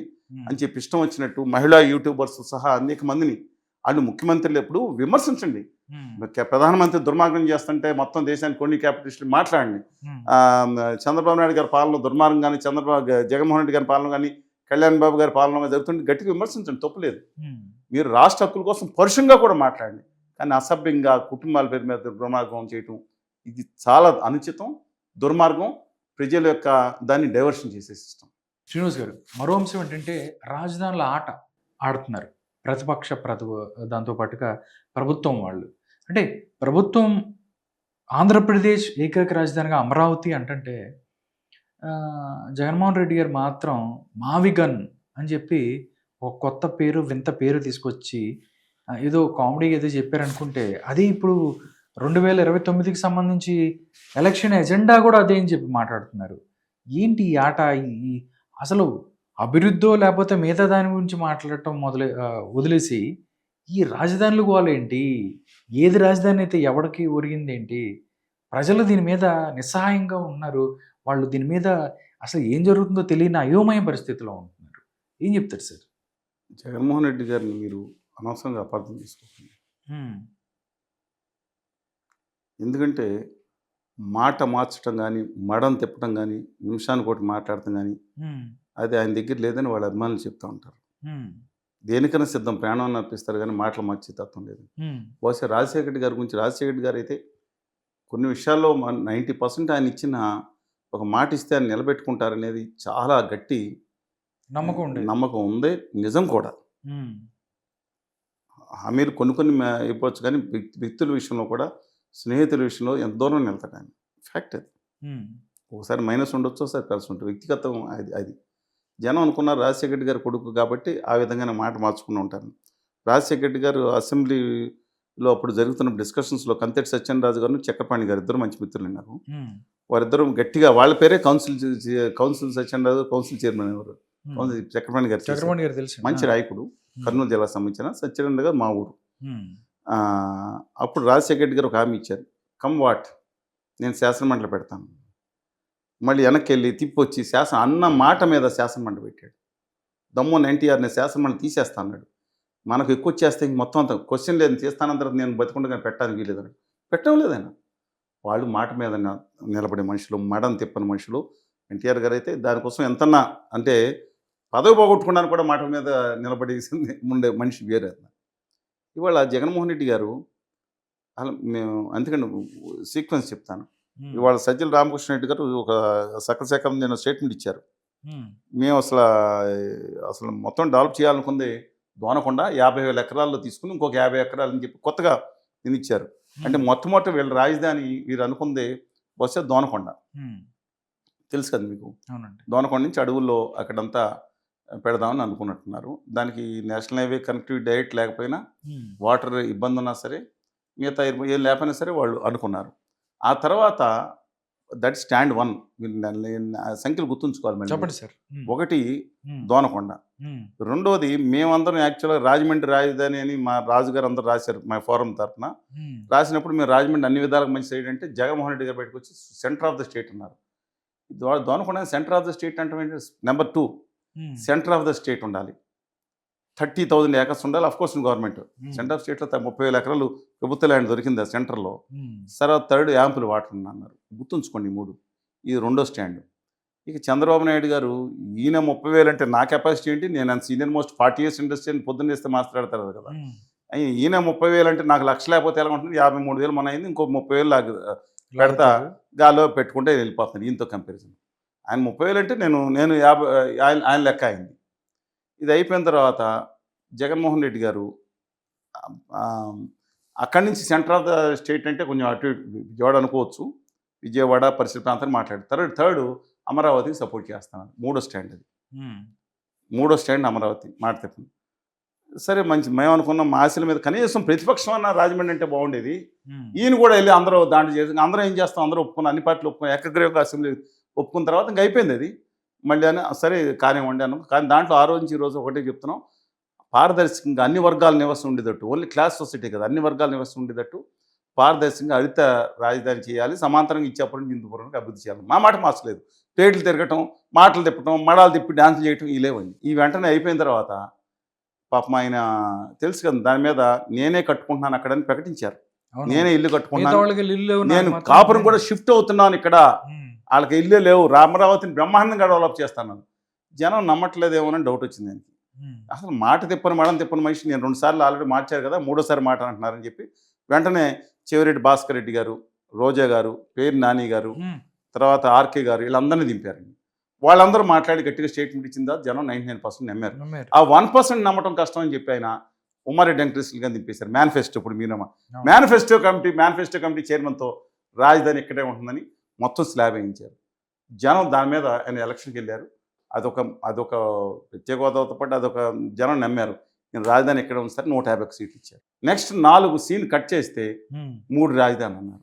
అని చెప్పి ఇష్టం వచ్చినట్టు మహిళా యూట్యూబర్స్ సహా అనేక మందిని, వాళ్ళు ముఖ్యమంత్రులు ఎప్పుడు విమర్శించండి. ప్రధానమంత్రి దుర్మార్గం చేస్తుంటే మొత్తం దేశానికి కొన్ని క్యాపిటలిస్టులు మాట్లాడండి. చంద్రబాబు నాయుడు గారి పాలన దుర్మార్గం కానీ, జగన్మోహన్ రెడ్డి గారి పాలన కానీ, కళ్యాణ్ బాబు గారి పాలన జరుగుతుంటే గట్టిగా విమర్శించండి, తప్పులేదు. మీరు రాష్ట్ర హక్కుల కోసం పరుషంగా కూడా మాట్లాడండి. కానీ అసభ్యంగా కుటుంబాల పేరు మీద దుర్మార్గం చేయటం ఇది చాలా అనుచితం, దుర్మార్గం. ప్రజల యొక్క దాన్ని డైవర్షన్ చేసే సిస్టమ్. శ్రీనివాస్ గారు, మరో అంశం ఏంటంటే రాజధానుల ఆట ఆడుతున్నారు ప్రతిపక్ష దాంతోపాటుగా ప్రభుత్వం వాళ్ళు. అంటే ప్రభుత్వం ఆంధ్రప్రదేశ్ ఏకైక రాజధానిగా అమరావతి అంటే జగన్మోహన్ రెడ్డి గారు మాత్రం మావిగన్ అని చెప్పి ఒక కొత్త పేరు, వింత పేరు తీసుకొచ్చి ఏదో కామెడీ ఏదో చెప్పారనుకుంటే, అది ఇప్పుడు 2029కి సంబంధించి ఎలక్షన్ ఎజెండా కూడా అదే అని చెప్పి మాట్లాడుతున్నారు. ఏంటి ఈ ఆట? అసలు అభివృద్ధో లేకపోతే మిగతా దాని గురించి మాట్లాడటం వదిలేసి ఈ రాజధానులు గోలేంటి? ఏది రాజధాని అయితే ఎవరికి ఒరిగింది ఏంటి? ప్రజలు దీని మీద నిస్సహాయంగా ఉన్నారు. వాళ్ళు దీని మీద అసలు ఏం జరుగుతుందో తెలియని అయోమయ పరిస్థితిలో ఉంటున్నారు. ఏం చెప్తారు సార్? జగన్మోహన్ రెడ్డి గారిని మీరు అనవసరంగా అపార్థం చేసుకోండి. ఎందుకంటే మాట మార్చడం కానీ, మడం తిప్పడం కానీ, నిమిషానికి ఒకటి మాట్లాడటం కానీ అది ఆయన దగ్గర లేదని వాళ్ళ అభిమానులు చెప్తూ ఉంటారు. దేనికైనా సిద్ధం, ప్రాణాన్ని అర్పిస్తారు కానీ మాటలు మార్చే తత్వం లేదు. బహుశా రాజశేఖర రెడ్డి గారి గురించి, రాజశేఖర రెడ్డి గారు అయితే కొన్ని విషయాల్లో 90% ఆయన ఇచ్చిన ఒక మాట ఇస్తే ఆయన నిలబెట్టుకుంటారనేది చాలా గట్టి నమ్మకం ఉంది. నిజం కూడా. హామీలు కొన్ని ఇవ్వచ్చు కానీ వ్యక్తుల విషయంలో కూడా స్నేహితుల విషయంలో ఎంత దూరం వెళ్తాడు ఆయన. ఫ్యాక్ట్ అది. ఉమ్, ఒకసారి మైనస్ ఉండొచ్చు, ఒకసారి ప్లస్ ఉంటుంది. వ్యక్తిగతం అది అది జనం అనుకున్నారు రాజశేఖర రెడ్డి గారి కొడుకు కాబట్టి ఆ విధంగానే మాట మార్చుకుని ఉంటారు. రాజశేఖర రెడ్డి గారు అసెంబ్లీలో అప్పుడు జరుగుతున్న డిస్కషన్స్లో కంతెటి సత్యనారాజు గారు, చక్రపాణి గారు ఇద్దరు మంచి మిత్రులు ఉన్నారు. ఉమ్, వారిద్దరూ గట్టిగా వాళ్ళ పేరే కౌన్సిల్ సత్యనారాజు కౌన్సిల్ చైర్మన్ ఎవరు, ఉమ్. కౌన్సిల్ చక్రపాణి గారు చేశారు. చక్రపాణి గారు తెలుసు. మంచి నాయకుడు, కర్నూలు జిల్లాకు సంబంధించిన సత్యనారాయణ గారు మా ఊరు. ఉమ్, ఆ, అప్పుడు రాజశేఖర రెడ్డి గారు ఒక హామీ ఇచ్చారు, కమ్ వాట్ నేను శాసనమండలి పెడతాను. మళ్ళీ వెనక్కి వెళ్ళి తిప్పొచ్చి అన్న మాట మీద శాసనమండలి పెట్టాడు. దమ్మున్న ఎన్టీఆర్ని శాసనమండలి తీసేస్తా అన్నాడు. మనకు ఎక్కువ చేస్తే ఇంక మొత్తం అంత క్వశ్చన్ లేదు, తీస్తానంత నేను బతికుండగా పెట్టడానికి వీలేదన్నాడు. పెట్టడం లేదన్న. వాళ్ళు మాట మీద నిలబడే మనుషులు, మడని తిప్పని మనుషులు. ఎన్టీఆర్ గారు అయితే దానికోసం ఎంతన్నా అంటే పదవి పోగొట్టుకున్నాను కూడా మాట మీద నిలబడేసింది ఉండే మనిషి వేరే. ఇవాళ జగన్మోహన్ రెడ్డి గారు అలా మేము అందుకని సీక్వెన్స్ చెప్తాను. ఉమ్, ఇవాళ సజ్జల రామకృష్ణ రెడ్డి గారు ఒక సకల శాఖ నేను స్టేట్మెంట్ ఇచ్చారు. ఉమ్, మేము అసలు మొత్తం డెవలప్ చేయాలనుకుంది దోనకొండ 50,000 ఎకరాల్లో తీసుకుని ఇంకొక 50 ఎకరాలు అని చెప్పి కొత్తగా నేను ఇచ్చారు. అంటే మొట్టమొదటి వీళ్ళ రాజధాని వీరు అనుకుంది బహుశా దోనకొండ. ఉమ్, తెలుసు కదా మీకు. అవునండి. దోనకొండ నుంచి అడవుల్లో అక్కడంతా పెడదామని అనుకున్నట్టున్నారు. దానికి నేషనల్ హైవే కనెక్టివిటీ డైరెక్ట్ లేకపోయినా, ఉమ్, వాటర్ ఇబ్బంది ఉన్నా సరే, మిగతా ఏం లేకపోయినా సరే వాళ్ళు అనుకున్నారు. ఆ తర్వాత దట్ స్టాండ్ 1 సంఖ్యలు గుర్తుంచుకోవాలి. మళ్ళీ చెప్పండి సార్. ఉమ్, ఒకటి ఉమ్, దోనకొండ, ఉమ్, రెండోది మేమందరం యాక్చువల్గా రాజమండ్రి రాజధాని అని మా రాజుగారు అందరూ రాశారు మా ఫోరం తరఫున. ఉమ్, రాసినప్పుడు మేము రాజమండ్రి అన్ని విధాలుగా మంచి సైడ్ అంటే జగన్మోహన్ రెడ్డి గారు బయటకు వచ్చి సెంటర్ ఆఫ్ ద స్టేట్ అన్నారు. Donakonda center of the state అంటే number 2 um, center of the state ఉండాలి. 30,000 ఏకర్స్ ఉండాలి. Of course government um, center of స్టేట్లో 30,000 ఎకరాలు ప్రభుత్వ ల్యాండ్ దొరికింది ఆ సెంటర్లో. ఉమ్, తర్వాత థర్డ్ యాంపుల్ వాటర్ అన్నారు. గుర్తుంచుకోండి 3. ఇది రెండో స్టాండ్. ఇక చంద్రబాబు నాయుడు గారు ఈయన 30,000 అంటే నా కెపాసిటీ ఏంటి, నేను అంత సీనియర్ మోస్ట్ 40 years ఇండస్ట్రీ అని పొద్దున్న వేస్తే మాట్లాడతారు కదా. ఉమ్, ఈయన 30,000 అంటే నాకు లక్ష లేకపోతే ఎలా ఉంటుంది, 53,000 మన అయింది, ఇంకో 30,000 నాకు పెడతా గాల్లో పెట్టుకుంటే వెళ్ళిపోతుంది ఈయనతో కంపారిజన్. ఆయన 30,000 అంటే నేను 50 ఆయన లెక్క అయింది. ఇది అయిపోయిన తర్వాత జగన్మోహన్ రెడ్డి గారు అక్కడి నుంచి సెంటర్ ఆఫ్ ద స్టేట్ అంటే కొంచెం అటు ఇటు విజయవాడ అనుకోవచ్చు, విజయవాడ పరిసర ప్రాంతాన్ని మాట్లాడతారు. థర్డ్ అమరావతికి సపోర్ట్ చేస్తాను. మూడో స్టాండ్ అది. ఉమ్, మూడో స్టాండ్ అమరావతి మాట తప్పింది. సరే మంచి మేము అనుకున్నాం మా ఆశల మీద కనీసం ప్రతిపక్షం అన్న రాజమండ్రి అంటే బాగుండేది. ఉమ్, ఈయన కూడా వెళ్ళి అందరూ దాంట్లో చేసి అందరం ఏం చేస్తాం, అందరూ ఒప్పుకున్నాం, అన్ని పార్టీలు ఒప్పుకున్నాం, ఏకగ్రీవంగా అసెంబ్లీ ఒప్పుకున్న తర్వాత ఇంక అయిపోయింది అది. మళ్ళీ అని సరే కానివ్వండి అన్నాం. కానీ దాంట్లో ఆ రోజు నుంచి ఈ రోజు ఒకటే చెప్తున్నాం, పారదర్శకంగా అన్ని వర్గాల నివాసం ఉండేటట్టు, ఓన్లీ క్లాస్ సొసైటీ కదా, అన్ని వర్గాల నివాసం ఉండేటట్టు పారదర్శకంగా హరిత రాజధాని చేయాలి, సమాంతరంగా ఇచ్చేప్పుడు హిందూపురానికి అభివృద్ధి చేయాలి. మా మాట మార్చలేదు. పేట్లు తిరగటం, మాటలు తిప్పటం, మడాలు తిప్పి డ్యాన్సులు చేయటం ఇలేవండి. ఈ వెంటనే అయిపోయిన తర్వాత పాపం ఆయన తెలుసు కదా దాని మీద నేనే కట్టుకుంటున్నాను అక్కడని ప్రకటించారు. అవును. నేనే ఇల్లు మిగతా కట్టుకున్నాను, వాళ్ళకి ఇల్లు లేవు, నాకు నేను మాత్రం కాపురం ఉంది. కూడా షిఫ్ట్ అవుతున్నాను ఇక్కడ, ఉమ్, వాళ్ళకి ఇల్లే లేవు, అమరావతిని బ్రహ్మాండంగా డెవలప్ చేస్తాను. జనం నమ్మట్లేదేమోనని డౌట్ వచ్చింది ఆయనకి. ఉమ్, అసలు మాట తిప్పని మడం తిప్పని మనిషి నేను 2 సార్లు ఆల్రెడీ మార్చారు కదా, 3వ సారి మాట అంటున్నారని చెప్పి వెంటనే చెవిరెడ్డి భాస్కర్ రెడ్డి గారు, రోజా గారు, పేరు నాని గారు, ఉమ్, తర్వాత ఆర్కే గారు వీళ్ళందరినీ దింపారండి. వాళ్ళందరూ మాట్లాడి గట్టిగా స్టేట్మెంట్ ఇచ్చిందా జనం 99% నమ్మారు. నమ్మారు. ఆ 1% నమ్మటం కష్టం అని చెప్పి ఆయన ఉమ్మారెడ్డి వెంకటేశ్వర దింపేశారు. మేనిఫెస్టో ఇప్పుడు మీరు అవును. మేనిఫెస్టో కమిటీ చైర్మన్తో రాజధాని ఇక్కడే ఉంటుందని మొత్తం స్లాబ్ వేయించారు. జనం దాని మీద ఆయన ఎలక్షన్కి వెళ్ళారు. అదొక ప్రత్యేక హోదాతో పాటు అదొక జనం నమ్మారు. నేను రాజధాని ఎక్కడ ఉంచారు, 150 సీట్లు ఇచ్చారు. నెక్స్ట్ 4 సీన్ కట్ చేస్తే ఉమ్, 3 రాజధాని అన్నారు.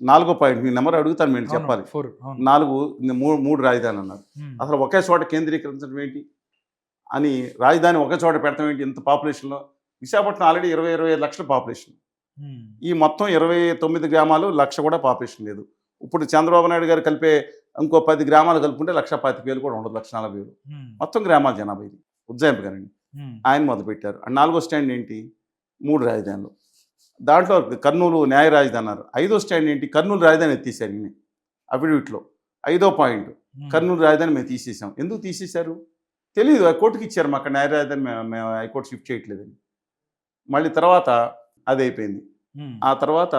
4వ పాయింట్ మీ నెంబర్ అడుగుతాను మీరు అవును, చెప్పాలి. 4, అవును. 3 రాజధాని అన్నారు. ఉమ్, అసలు ఒకే చోట కేంద్రీకరించడం ఏంటి అని, రాజధాని ఒకే చోట పెడతాం ఏంటి ఇంత పాపులేషన్లో. విశాఖపట్నం ఆల్రెడీ 25 లక్షల పాపులేషన్. ఉమ్, ఈ మొత్తం 29 గ్రామాలు 1,00,000 కూడా పాపులేషన్ లేదు. ఇప్పుడు చంద్రబాబు నాయుడు గారు కలిపే ఇంకో 10 గ్రామాలు కలుపుకుంటే 1,25,000 కూడా ఉండదు, 1,40,000. ఉమ్, మొత్తం గ్రామాల జనాభా ఇది ఉజ్జాయింపుగానండి. ఉమ్, ఆయన మొదలుపెట్టారు. అండ్ 4వ స్టాండ్ ఏంటి, 3 రాజధానులు. దాంట్లో కర్నూలు న్యాయ రాజధాని అన్నారు. 5వ స్టాండ్ ఏంటి, కర్నూలు రాజధాని ఎత్తేసారు ఈయన అఫిడవిట్లో. 5వ పాయింట్ ఉమ్, కర్నూలు రాజధాని మేము తీసేసాం. ఎందుకు తీసేశారు తెలియదు, కోర్టుకి ఇచ్చారు. మాకు న్యాయ రాజధాని మేము హైకోర్టు షిఫ్ట్ చేయట్లేదని. మళ్ళీ తర్వాత అది అయిపోయింది. ఉమ్, ఆ తర్వాత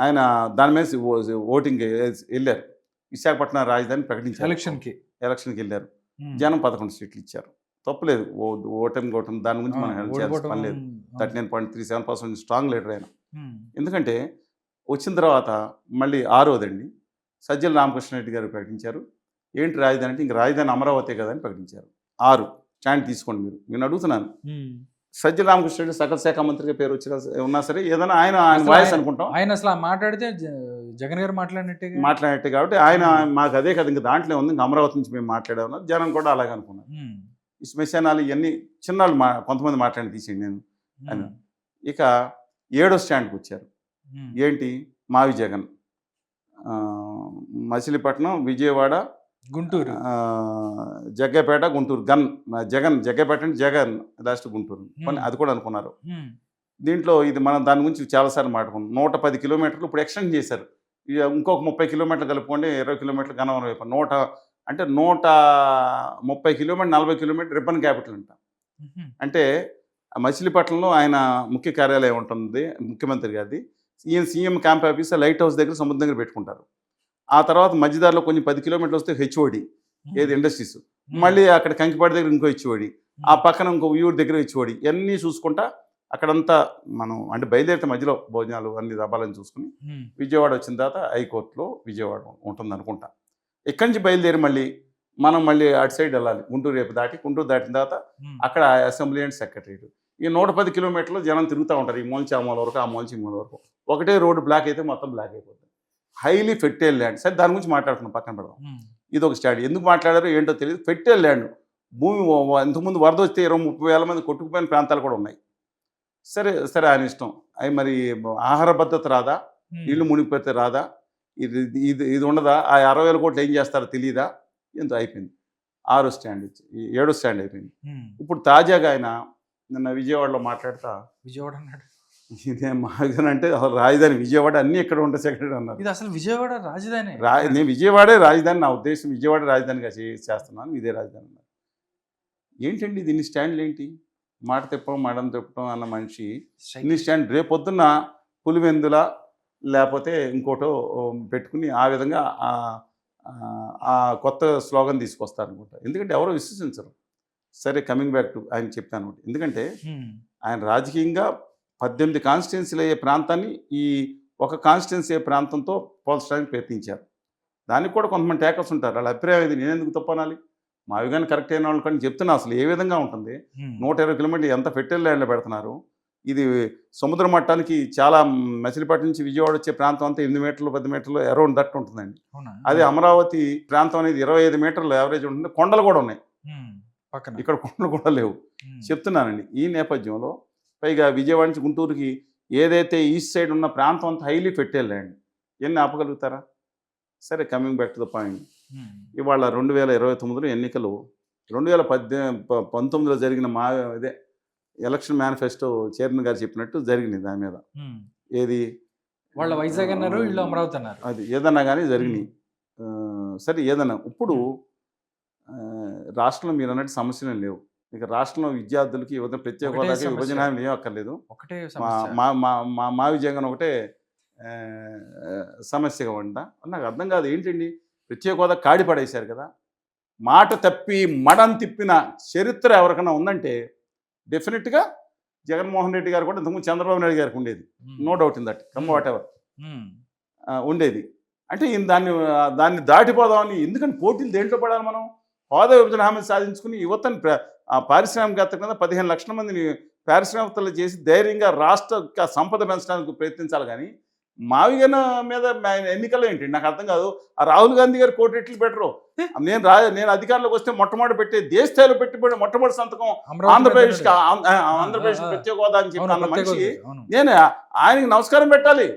ఆయన దాని మీద ఓటింగ్ వెళ్ళారు. విశాఖపట్నం రాజధాని ప్రకటించారు. ఎలక్షన్కి వెళ్ళారు. ఉమ్, జనం 11 సీట్లు ఇచ్చారు. తప్పలేదు. ఓటమి దాని గురించి మనం అవును, హెల్ప్ చేయాల్సిన ఓడిపోవడం, పని లేదు. 39.37% స్ట్రాంగ్ లీడర్ ఆయన. ఎందుకంటే వచ్చిన తర్వాత మళ్ళీ ఆరోదండి సజ్జల రామకృష్ణారెడ్డి గారు ప్రకటించారు. ఏంటి రాజధాని అంటే ఇంక రాజధాని అమరావతి కదా అని ప్రకటించారు. 6 స్టాండ్ తీసుకోండి మీరు. నేను అడుగుతున్నాను. సజ్జల రామకృష్ణారెడ్డి సకల శాఖ మంత్రిగా పేరు వచ్చిన ఉన్నా సరే ఏదైనా ఆయన వాయిస్ అనుకుంటాం. ఆయన అసలు మాట్లాడితే జగన్ గారు మాట్లాడినట్టే కాబట్టి ఆయన మాకు అదే కదా ఇంకా దాంట్లో ఉంది. ఇంకా అమరావతి నుంచి మేము మాట్లాడామన్నారు. జనం కూడా అలాగే అనుకున్నారు. ఈ శ్మశానాలు ఇవన్నీ చిన్నాళ్ళు కొంతమంది మాట్లాడి తీసేయండి నేను అని. ఇక 7వ స్టాండ్కి వచ్చారు. ఏంటి మావి జగన్, మచిలీపట్నం, విజయవాడ, గుంటూరు, జగ్గపేట, గుంటూరు. జగన్ జగ్గపేట అంటే జగన్ లాస్ట్ గుంటూరు అది కూడా అనుకున్నారు. దీంట్లో ఇది మనం దాని గురించి చాలాసార్లు మాట్లాడుకున్నాం. 110 కిలోమీటర్లు ఇప్పుడు ఎక్స్టెండ్ చేశారు. ఇంకొక 30 కిలోమీటర్లు కలుపుకోండి, 20 కిలోమీటర్లు గన్నవరం వైపు 130 కిలోమీటర్ 40 కిలోమీటర్ రిబ్బన్ క్యాపిటల్ అంట. అంటే మచిలీపట్నంలో ఆయన ముఖ్య కార్యాలయం ఉంటుంది ముఖ్యమంత్రి గారిది. ఈయన CM camp office light house దగ్గర సముద్రం దగ్గర పెట్టుకుంటారు. ఆ తర్వాత మధ్యదారిలో కొంచెం 10 కిలోమీటర్లు వస్తే హెచ్ఓడి ఏది ఇండస్ట్రీస్, మళ్ళీ అక్కడ కంకిపాటి దగ్గర ఇంకో హెచ్ఓడి, ఆ పక్కన ఇంకో ఊరి దగ్గర హెచ్ఓడి, ఇవన్నీ చూసుకుంటా అక్కడంతా మనం అంటే బయలుదేరితే మధ్యలో భోజనాలు అన్ని దబాలని చూసుకుని విజయవాడ వచ్చిన తర్వాత హైకోర్టులో విజయవాడ ఉంటుంది అనుకుంటా. ఇక్కడి నుంచి బయలుదేరి మళ్ళీ అటు సైడ్ వెళ్ళాలి గుంటూరు రేపు దాటి. గుంటూరు దాటిన తర్వాత అక్కడ అసెంబ్లీ అండ్ సెక్రటరీ. ఈ 110 కిలోమీటర్లు జనం తిరుగుతూ ఉంటారు. ఈ మూల నుంచి ఆ మూల వరకు, ఆ మూల నుంచి ఈ మూల వరకు. ఒకటే రోడ్డు బ్లాక్ అయితే మొత్తం బ్లాక్ అయిపోతుంది. Highly fertile land. సరే దాని గురించి మాట్లాడుతున్నాం, పక్కన పెడదాం. ఇది ఒక స్టాండ్. ఎందుకు మాట్లాడారో ఏంటో తెలియదు. ఫెర్టైల్ ల్యాండ్ భూమి ఇంతకుముందు వరద వస్తే 20-30 వేల మంది కొట్టుకుపోయిన ప్రాంతాలు కూడా ఉన్నాయి. సరే ఆయన ఇష్టం. అవి మరి ఆహార భద్రత రాదా, ఇల్లు మునిగిపోతే రాదా, ఇది ఉండదా, ఆ 60,000 కోట్లు ఏం చేస్తారో తెలియదా, ఎంతో అయిపోయింది. 6వ స్టాండ్ 7వ స్టాండ్ అయిపోయింది. ఇప్పుడు తాజాగా ఆయన నిన్న విజయవాడలో మాట్లాడుతా విజయవాడ అన్నాడు. ఇదే మాగన్ అంటే అసలు రాజధాని విజయవాడ అన్నీ ఇక్కడ ఉంటాయి సెక్రటరీ అన్నారు. ఇది అసలు విజయవాడ రాజధాని. నేను విజయవాడే రాజధాని, నా ఉద్దేశం విజయవాడ రాజధానిగా చేస్తున్నాను, ఇదే రాజధాని అన్నారు. ఏంటండి దీన్ని స్టాండ్లు ఏంటి? మాట తిప్పడం మడం తిప్పడం అన్న మనిషి ఇన్ని స్టాండ్ రేపొద్దున్న పులివెందుల లేకపోతే ఇంకోటో పెట్టుకుని ఆ విధంగా ఆ కొత్త స్లోగన్ తీసుకొస్తారనుకుంటా. ఎందుకంటే ఎవరో విశ్వసించరు. సరే కమింగ్ బ్యాక్ టు ఆయన చెప్తాను. ఎందుకంటే ఆయన రాజకీయంగా 18 కాన్స్టిట్యున్సీలు అయ్యే ప్రాంతాన్ని ఈ ఒక కాన్స్టిట్యున్సీ అయ్యే ప్రాంతంతో పోల్చడానికి ప్రయత్నించారు. దానికి కూడా కొంతమంది టేకర్స్ ఉంటారు. వాళ్ళ అభిప్రాయం ఇది నేను ఎందుకు తప్పనాలి, మావి కానీ కరెక్ట్ అయిన వాళ్ళు కానీ చెప్తున్నా. అసలు ఏ విధంగా ఉంటుంది? 120 కిలోమీటర్లు ఎంత ఫెర్టైల్ ల్యాండ్లో పెడుతున్నారు. ఇది సముద్ర మట్టానికి చాలా మచిలీపట్నం నుంచి విజయవాడ వచ్చే ప్రాంతం అంతా 8 మీటర్లు 10 మీటర్లు అరౌండ్ దట్ ఉంటుందండి. అదే అమరావతి ప్రాంతం అనేది 25 మీటర్లు యావరేజ్ ఉంటుంది. కొండలు కూడా ఉన్నాయి ఇక్కడ, కొండలు కూడా లేవు. చెప్తున్నానండి. ఈ నేపథ్యంలో పైగా విజయవాడ నుంచి గుంటూరుకి ఏదైతే ఈస్ట్ సైడ్ ఉన్న ప్రాంతం అంతా హైలీ ఫెర్టైల్ ల్యాండ్. ఎన్ని ఆపగలుగుతారా? సరే coming back to the point. ఇవాళ 2029లో ఎన్నికలు 2019లో జరిగిన ఇదే ఎలక్షన్ మేనిఫెస్టో చైర్మన్ గారు చెప్పినట్టు జరిగినాయి. దాని మీద ఏది వాళ్ళ వైజాగ్ అన్నారు, వీళ్ళు అమరావతి అన్నారు. అది ఏదన్నా కానీ జరిగినాయి. సరే ఏదన్నా ఇప్పుడు రాష్ట్రంలో మీరు అన్నట్టు సమస్యలు లేవు. ఇక రాష్ట్రంలో విద్యార్థులకి ప్రత్యేక హోదాకి విభజన హామీ ఏం అక్కర్లేదు. మావి జగన్ ఒకటే సమస్యగా ఉంటా. నాకు అర్థం కాదు ఏంటండి, ప్రత్యేక హోదా కాడి పడేశారు కదా. మాట తప్పి మడం తిప్పిన చరిత్ర ఎవరికైనా ఉందంటే డెఫినెట్గా జగన్మోహన్ రెడ్డి గారు కూడా ఇంతకుముందు చంద్రబాబు నాయుడు గారికి ఉండేది. No doubt in that, come whatever ఉండేది. అంటే దాన్ని దాటిపోదామని. ఎందుకంటే పోటీలు దేంట్లో పడాలి మనం? హోదా విభజన హామీ సాధించుకుని యువతను పారిశ్రామికవేత్తల కింద 15 లక్షల మందిని పారిశ్రామికవేత్తలు చేసి ధైర్యంగా రాష్ట్ర సంపద పెంచడానికి ప్రయత్నించాలి. కానీ మావిగన మీద ఎన్నికల్లో ఏంటి నాకు అర్థం కాదు. ఆ రాహుల్ గాంధీ గారు 1 కోటి రెట్లు బెటరు. నేను అధికారంలోకి వస్తే మొట్టమొదటి దేశ స్థాయిలో పెట్టుబడి మొట్టమొదటి సంతకం ఆంధ్రప్రదేశ్ ప్రత్యేక హోదా అని చెప్పిన అన్న మనిషి నేను ఆయనకి నమస్కారం పెట్టాలి.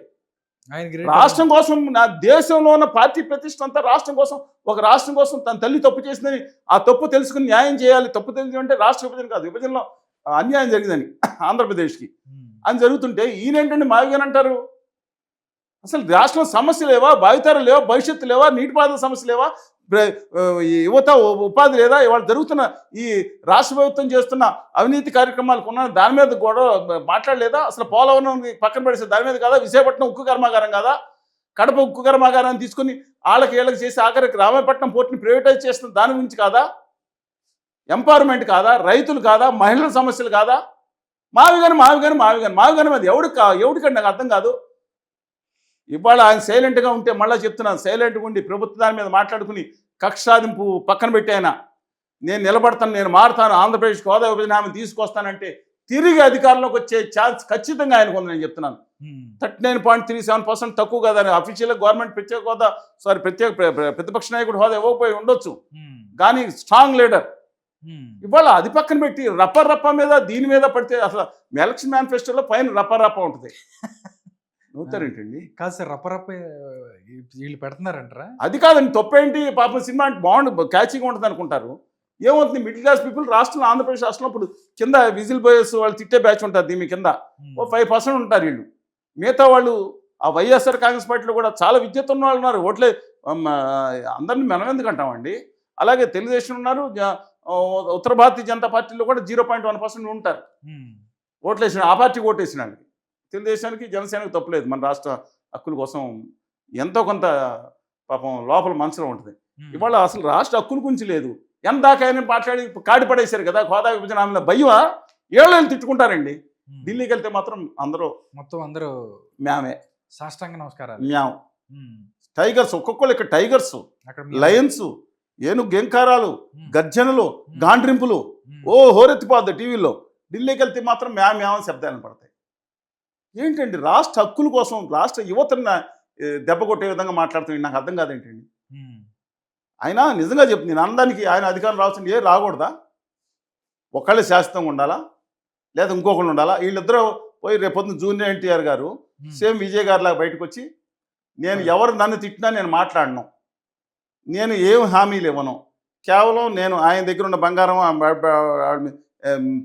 రాష్ట్రం కోసం, నా దేశంలో ఉన్న పార్టీ ప్రతిష్ట అంతా రాష్ట్రం కోసం, ఒక రాష్ట్రం కోసం తన తల్లి తప్పు చేసిందని ఆ తప్పు తెలుసుకుని న్యాయం చేయాలి. తప్పు తెలియదు అంటే రాష్ట్ర విభజన కాదు, విభజనలో అన్యాయం జరిగిందని ఆంధ్రప్రదేశ్కి అని జరుగుతుంటే ఈయనేంటండి మావిగాని అంటారు? అసలు రాష్ట్రంలో సమస్య లేవా? భావితరాలు లేవా? భవిష్యత్తు లేవా? నీటిపారుదల సమస్య లేవా? యువత ఉపాధి లేదా? ఇవాళ జరుగుతున్న ఈ రాష్ట్ర ప్రభుత్వం చేస్తున్న అవినీతి కార్యక్రమాలకు ఉన్న దాని మీద కూడా మాట్లాడలేదా? అసలు పోలవరం పక్కన పడేసే దాని మీద కాదా? విశాఖపట్నం ఉక్కు కర్మాగారం కాదా? కడప ఉక్కు కర్మాగారాన్ని తీసుకుని వీళ్ళకి చేసి ఆఖరికి రామాయపట్నం పోర్టుని ప్రైవేటైజ్ చేస్తున్న దాని గురించి కాదా? ఎంపవర్మెంట్ కాదా? రైతులు కాదా? మహిళల సమస్యలు కాదా? మావిగాని అది ఎవడికండి నాకు అర్థం కాదు. ఇవాళ ఆయన సైలెంట్గా ఉంటే మళ్ళీ చెప్తున్నాను, సైలెంట్గా ఉండి ప్రభుత్వ దాని మీద మాట్లాడుకుని కక్ష సాధింపు పక్కన పెట్టి ఆయన నేను నిలబడతాను, నేను మారుతాను, ఆంధ్రప్రదేశ్కి హోదా విభజన హామీ తీసుకొస్తానంటే తిరిగి అధికారంలోకి వచ్చే ఛాన్స్ ఖచ్చితంగా ఆయనకు ఉంది. నేను చెప్తున్నాను 39.37% తక్కువ కదని అఫీషియల్గా గవర్నమెంట్ ప్రత్యేక హోదా ప్రతిపక్ష నాయకుడు హోదా ఇవ్వకపోయి ఉండొచ్చు, కానీ స్ట్రాంగ్ లీడర్. ఇవాళ అది పక్కన పెట్టి రప్ప మీద దీని మీద పడితే అసలు ఎలక్షన్ మేనిఫెస్టోలో పైన రప్ప ఉంటుంది. నవ్వుతారేంటండి? కాదు సార్, రప్ప వీళ్ళు పెడుతున్నారంటారా? అది కాదండి, తప్పేంటి? పాపం సినిమా అంటే బాగుండు క్యాచీగా ఉంటుంది అనుకుంటారు. ఏమవుతుంది, మిడిల్ క్లాస్ పీపుల్ రాష్ట్రంలో, ఆంధ్రప్రదేశ్ రాష్ట్రంలో ఇప్పుడు కింద విజిల్ బాయ్స్ వాళ్ళు తిట్టే బ్యాచ్ ఉంటుంది, దీని కింద 5% ఉంటారు వీళ్ళు. మిగతా వాళ్ళు ఆ వైఎస్ఆర్ కాంగ్రెస్ పార్టీలో కూడా చాలా విద్యుత్ ఉన్న వాళ్ళు ఉన్నారు. ఓట్లే అందరినీ మనం ఎందుకు అంటామండి. అలాగే తెలుగుదేశం ఉన్నారు, ఉత్తర భారతీయ జనతా పార్టీలో కూడా 0.1% ఉంటారు ఓట్లేసిన, ఆ పార్టీకి ఓటేసినాడు. తెలుగుదేశానికి జనసేనకి తప్పులేదు, మన రాష్ట్ర హక్కుల కోసం ఎంతో కొంత పాపం లోపల మనసులో ఉంటుంది. ఇవాళ అసలు రాష్ట్ర హక్కుల గురించి లేదు. ఎంత దాకా ఆయన మాట్లాడి కాడి పడేశారు కదా హోదా విభజన హామీలో. భయ్యా ఏళ్ళు తిట్టుకుంటారండి. ఢిల్లీకి వెళ్తే మాత్రం అందరూ మ్యామే, సాష్టాంగ నమస్కారాలు, మ్యామ్. టైగర్స్ ఒక్కొక్కరు ఇక్కడ టైగర్స్, లయన్స్, ఏనుగు గెంకారాలు, గర్జనలు, గాండ్రింపులు ఓ హోరెత్తిపోద్ది టీవీలో. ఢిల్లీకి వెళ్తే మాత్రం మ్యామ్ శబ్దాలను పడతాయి. ఏంటండి రాష్ట్ర హక్కుల కోసం రాష్ట్ర యువతని దెబ్బ కొట్టే విధంగా మాట్లాడుతుంది. నాకు అర్థం కాదేంటండి. ఆయన నిజంగా చెప్తుంది, నేను అందరికి ఆయన అధికారం రావాల్సింది రాకూడదా? ఒకళ్ళే శాశ్వతంగా ఉండాలా, లేదా ఇంకొకళ్ళు ఉండాలా? వీళ్ళిద్దరూ పోయి రేపొద్దున జూనియర్ ఎన్టీఆర్ గారు సేమ్ విజయ్ గారు లాగా బయటకు వచ్చి నేను ఎవరు నన్ను తిట్టినా నేను మాట్లాడను, నేను ఏం హామీలు ఇవ్వను, కేవలం నేను ఆయన దగ్గర ఉన్న బంగారం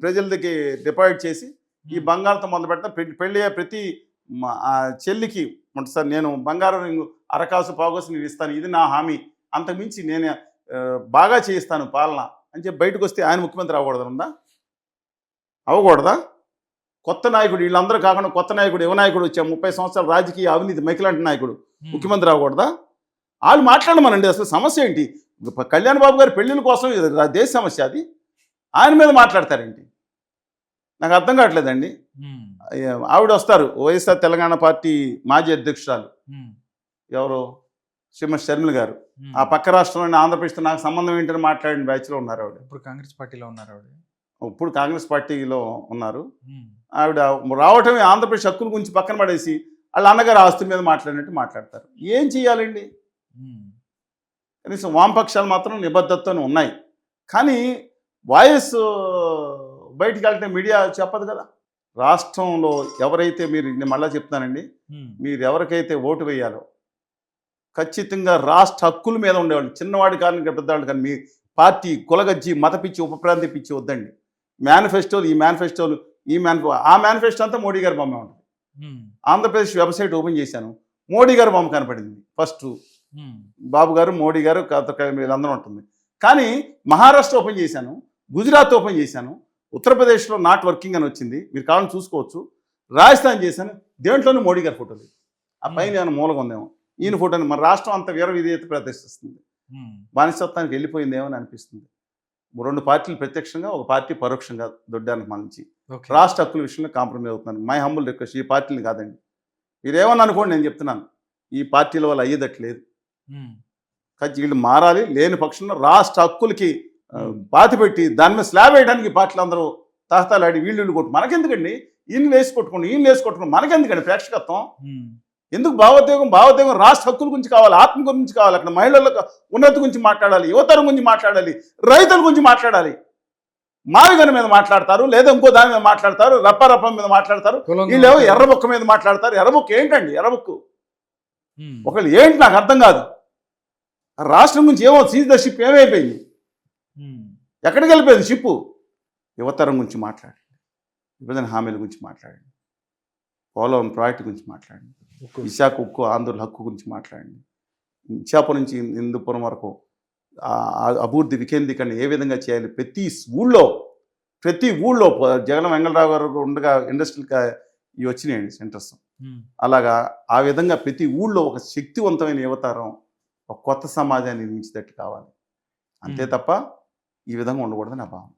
ప్రజలకి డిపాజిట్ చేసి ఈ బంగారంతో మొదలు పెడతా, పెళ్ళి ప్రతి చెల్లికి సార్ నేను బంగారం అరకాసు పావుకాసు నేను ఇస్తాను, ఇది నా హామీ, అంతకుమించి నేను బాగా చేయిస్తాను పాలన అని చెప్పి బయటకు వస్తే ఆయన ముఖ్యమంత్రి అవ్వకూడదా? అవ్వకూడదా? కొత్త నాయకుడు, వీళ్ళందరూ కాకుండా కొత్త నాయకుడు, యువ నాయకుడు వచ్చా 30 సంవత్సరాల రాజకీయ అవినీతి మైకిలాంటి నాయకుడు ముఖ్యమంత్రి అవ్వకూడదా? వాళ్ళు మాట్లాడమనండి. అసలు సమస్య ఏంటి? కళ్యాణ్ బాబు గారి పెళ్ళిళ్ళ కోసం దేశ సమస్య అది, ఆయన మీద మాట్లాడతారేంటి? నాకు అర్థం కావట్లేదండి. ఆవిడ వస్తారు, వైఎస్ఆర్ తెలంగాణ పార్టీ మాజీ అధ్యక్షురాలు ఎవరు, శ్రీమతి షర్మిల గారు. ఆ పక్క రాష్ట్రంలోని ఆంధ్రప్రదేశ్తో నాకు సంబంధం ఏంటని మాట్లాడిన బ్యాచ్లో ఉన్నారు ఆవిడ. ఇప్పుడు కాంగ్రెస్ పార్టీలో ఉన్నారు ఆవిడ. ఇప్పుడు కాంగ్రెస్ పార్టీలో ఉన్నారు ఆవిడ. రావటమే ఆంధ్రప్రదేశ్ హక్కుల గురించి పక్కన పడేసి వాళ్ళ అన్నగారు ఆస్తుల మీద మాట్లాడినట్టు మాట్లాడతారు. ఏం చేయాలండి? కనీసం వామపక్షాలు మాత్రం నిబద్ధతతోనే ఉన్నాయి, కానీ వాయిస్ బయటికి వెళ్తే మీడియా చెప్పదు కదా. రాష్ట్రంలో ఎవరైతే నేను మళ్ళీ చెప్తానండి, మీరు ఎవరికైతే ఓటు వేయాలో ఖచ్చితంగా రాష్ట్ర హక్కుల మీద ఉండేవాళ్ళు, చిన్నవాడి కానీ పెద్దవాళ్ళు కానీ, మీ పార్టీ కులగజ్జి మత పిచ్చి ఉపప్రాంతి పిచ్చి వద్దండి. మేనిఫెస్టోలు ఆ మేనిఫెస్టో అంతా మోడీ గారి బొమ్మ ఉంటుంది. ఆంధ్రప్రదేశ్ వెబ్సైట్ ఓపెన్ చేశాను, మోడీ గారి బొమ్మ కనపడింది ఫస్ట్. బాబు గారు, మోడీ గారు, వీళ్ళందరూ ఉంటుంది. కానీ మహారాష్ట్ర ఓపెన్ చేశాను, గుజరాత్ ఓపెన్ చేశాను, ఉత్తరప్రదేశ్లో నాట్ వర్కింగ్ అని వచ్చింది, మీరు కావాలని చూసుకోవచ్చు. రాజస్థాన్ చేశాను, దేంట్లోనూ మోడీ గారి ఫోటో లేదు. ఆ పైన ఏమైనా మూలగా ఉందేమో ఈయన ఫోటోని. మన రాష్ట్రం అంత వీర విధేయత ప్రదర్శిస్తుంది, బానిసత్వానికి వెళ్ళిపోయిందేమో అని అనిపిస్తుంది. 2 పార్టీలు ప్రత్యక్షంగా, ఒక పార్టీ పరోక్షంగా దొడ్డానికి మంచి రాష్ట్ర హక్కుల విషయంలో కాంప్రమైజ్ అవుతున్నాను. మై హంబుల్ రిక్వెస్ట్, ఈ పార్టీని కాదండి, మీరేమన్నా అనుకోండి, నేను చెప్తున్నాను ఈ పార్టీల వల్ల అయ్యేదట్లేదు. వీళ్ళు మారాలి. లేని పక్షంలో రాష్ట్ర హక్కులకి బాతి పెట్టి దాని మీద స్లాబ్ వేయడానికి పార్టీలు అందరూ తహతాలాడి వీళ్ళు కొట్టు మనకెందుకండి? ఈయన వేసి కొట్టుకోండి మనకెందుకండి ప్రేక్షకత్వం? ఎందుకు? భావోద్వేగం రాష్ట్ర హక్కుల గురించి కావాలి, ఆత్మ గురించి కావాలి, అక్కడ మహిళలకు ఉన్నతి గురించి మాట్లాడాలి, యువతరం గురించి మాట్లాడాలి, రైతుల గురించి మాట్లాడాలి. మావిగన మీద మాట్లాడతారు, లేదా ఇంకో దాని మీద మాట్లాడతారు, రప్ప మీద మాట్లాడతారు. వీళ్ళేమో ఎర్రబొక్క మీద మాట్లాడతారు. ఎర్రబొక్క ఏంటండి? ఎర్రబొక్కు ఒకళ్ళు ఏంటి నాకు అర్థం కాదు. రాష్ట్రం గురించి ఏమో సీజ్ ద షిప్ ఏమైపోయింది, ఎక్కడికి వెళ్ళిపోయింది షిప్పు? యువతరం గురించి మాట్లాడండి, విభజన హామీల గురించి మాట్లాడండి, పోలవరం ప్రాజెక్టు గురించి మాట్లాడండి, విశాఖ ఉక్కు ఆంధ్రుల హక్కు గురించి మాట్లాడండి, ఇచ్చాపురం నుంచి హిందూపురం వరకు అభివృద్ధి వికేంద్రీకరణ ఏ విధంగా చేయాలి, ప్రతి ఊళ్ళో జగన్ వెంగళరావు గారు ఉండగా ఇండస్ట్రియల్ ఇవి వచ్చినాయండి సెంటర్స్. అలాగా ఆ విధంగా ప్రతి ఊళ్ళో ఒక శక్తివంతమైన యువతరం, ఒక కొత్త సమాజాన్ని నిర్మించేటట్టు కావాలి. అంతే తప్ప ఈ విధంగా ఉండకూడదని నా భావన.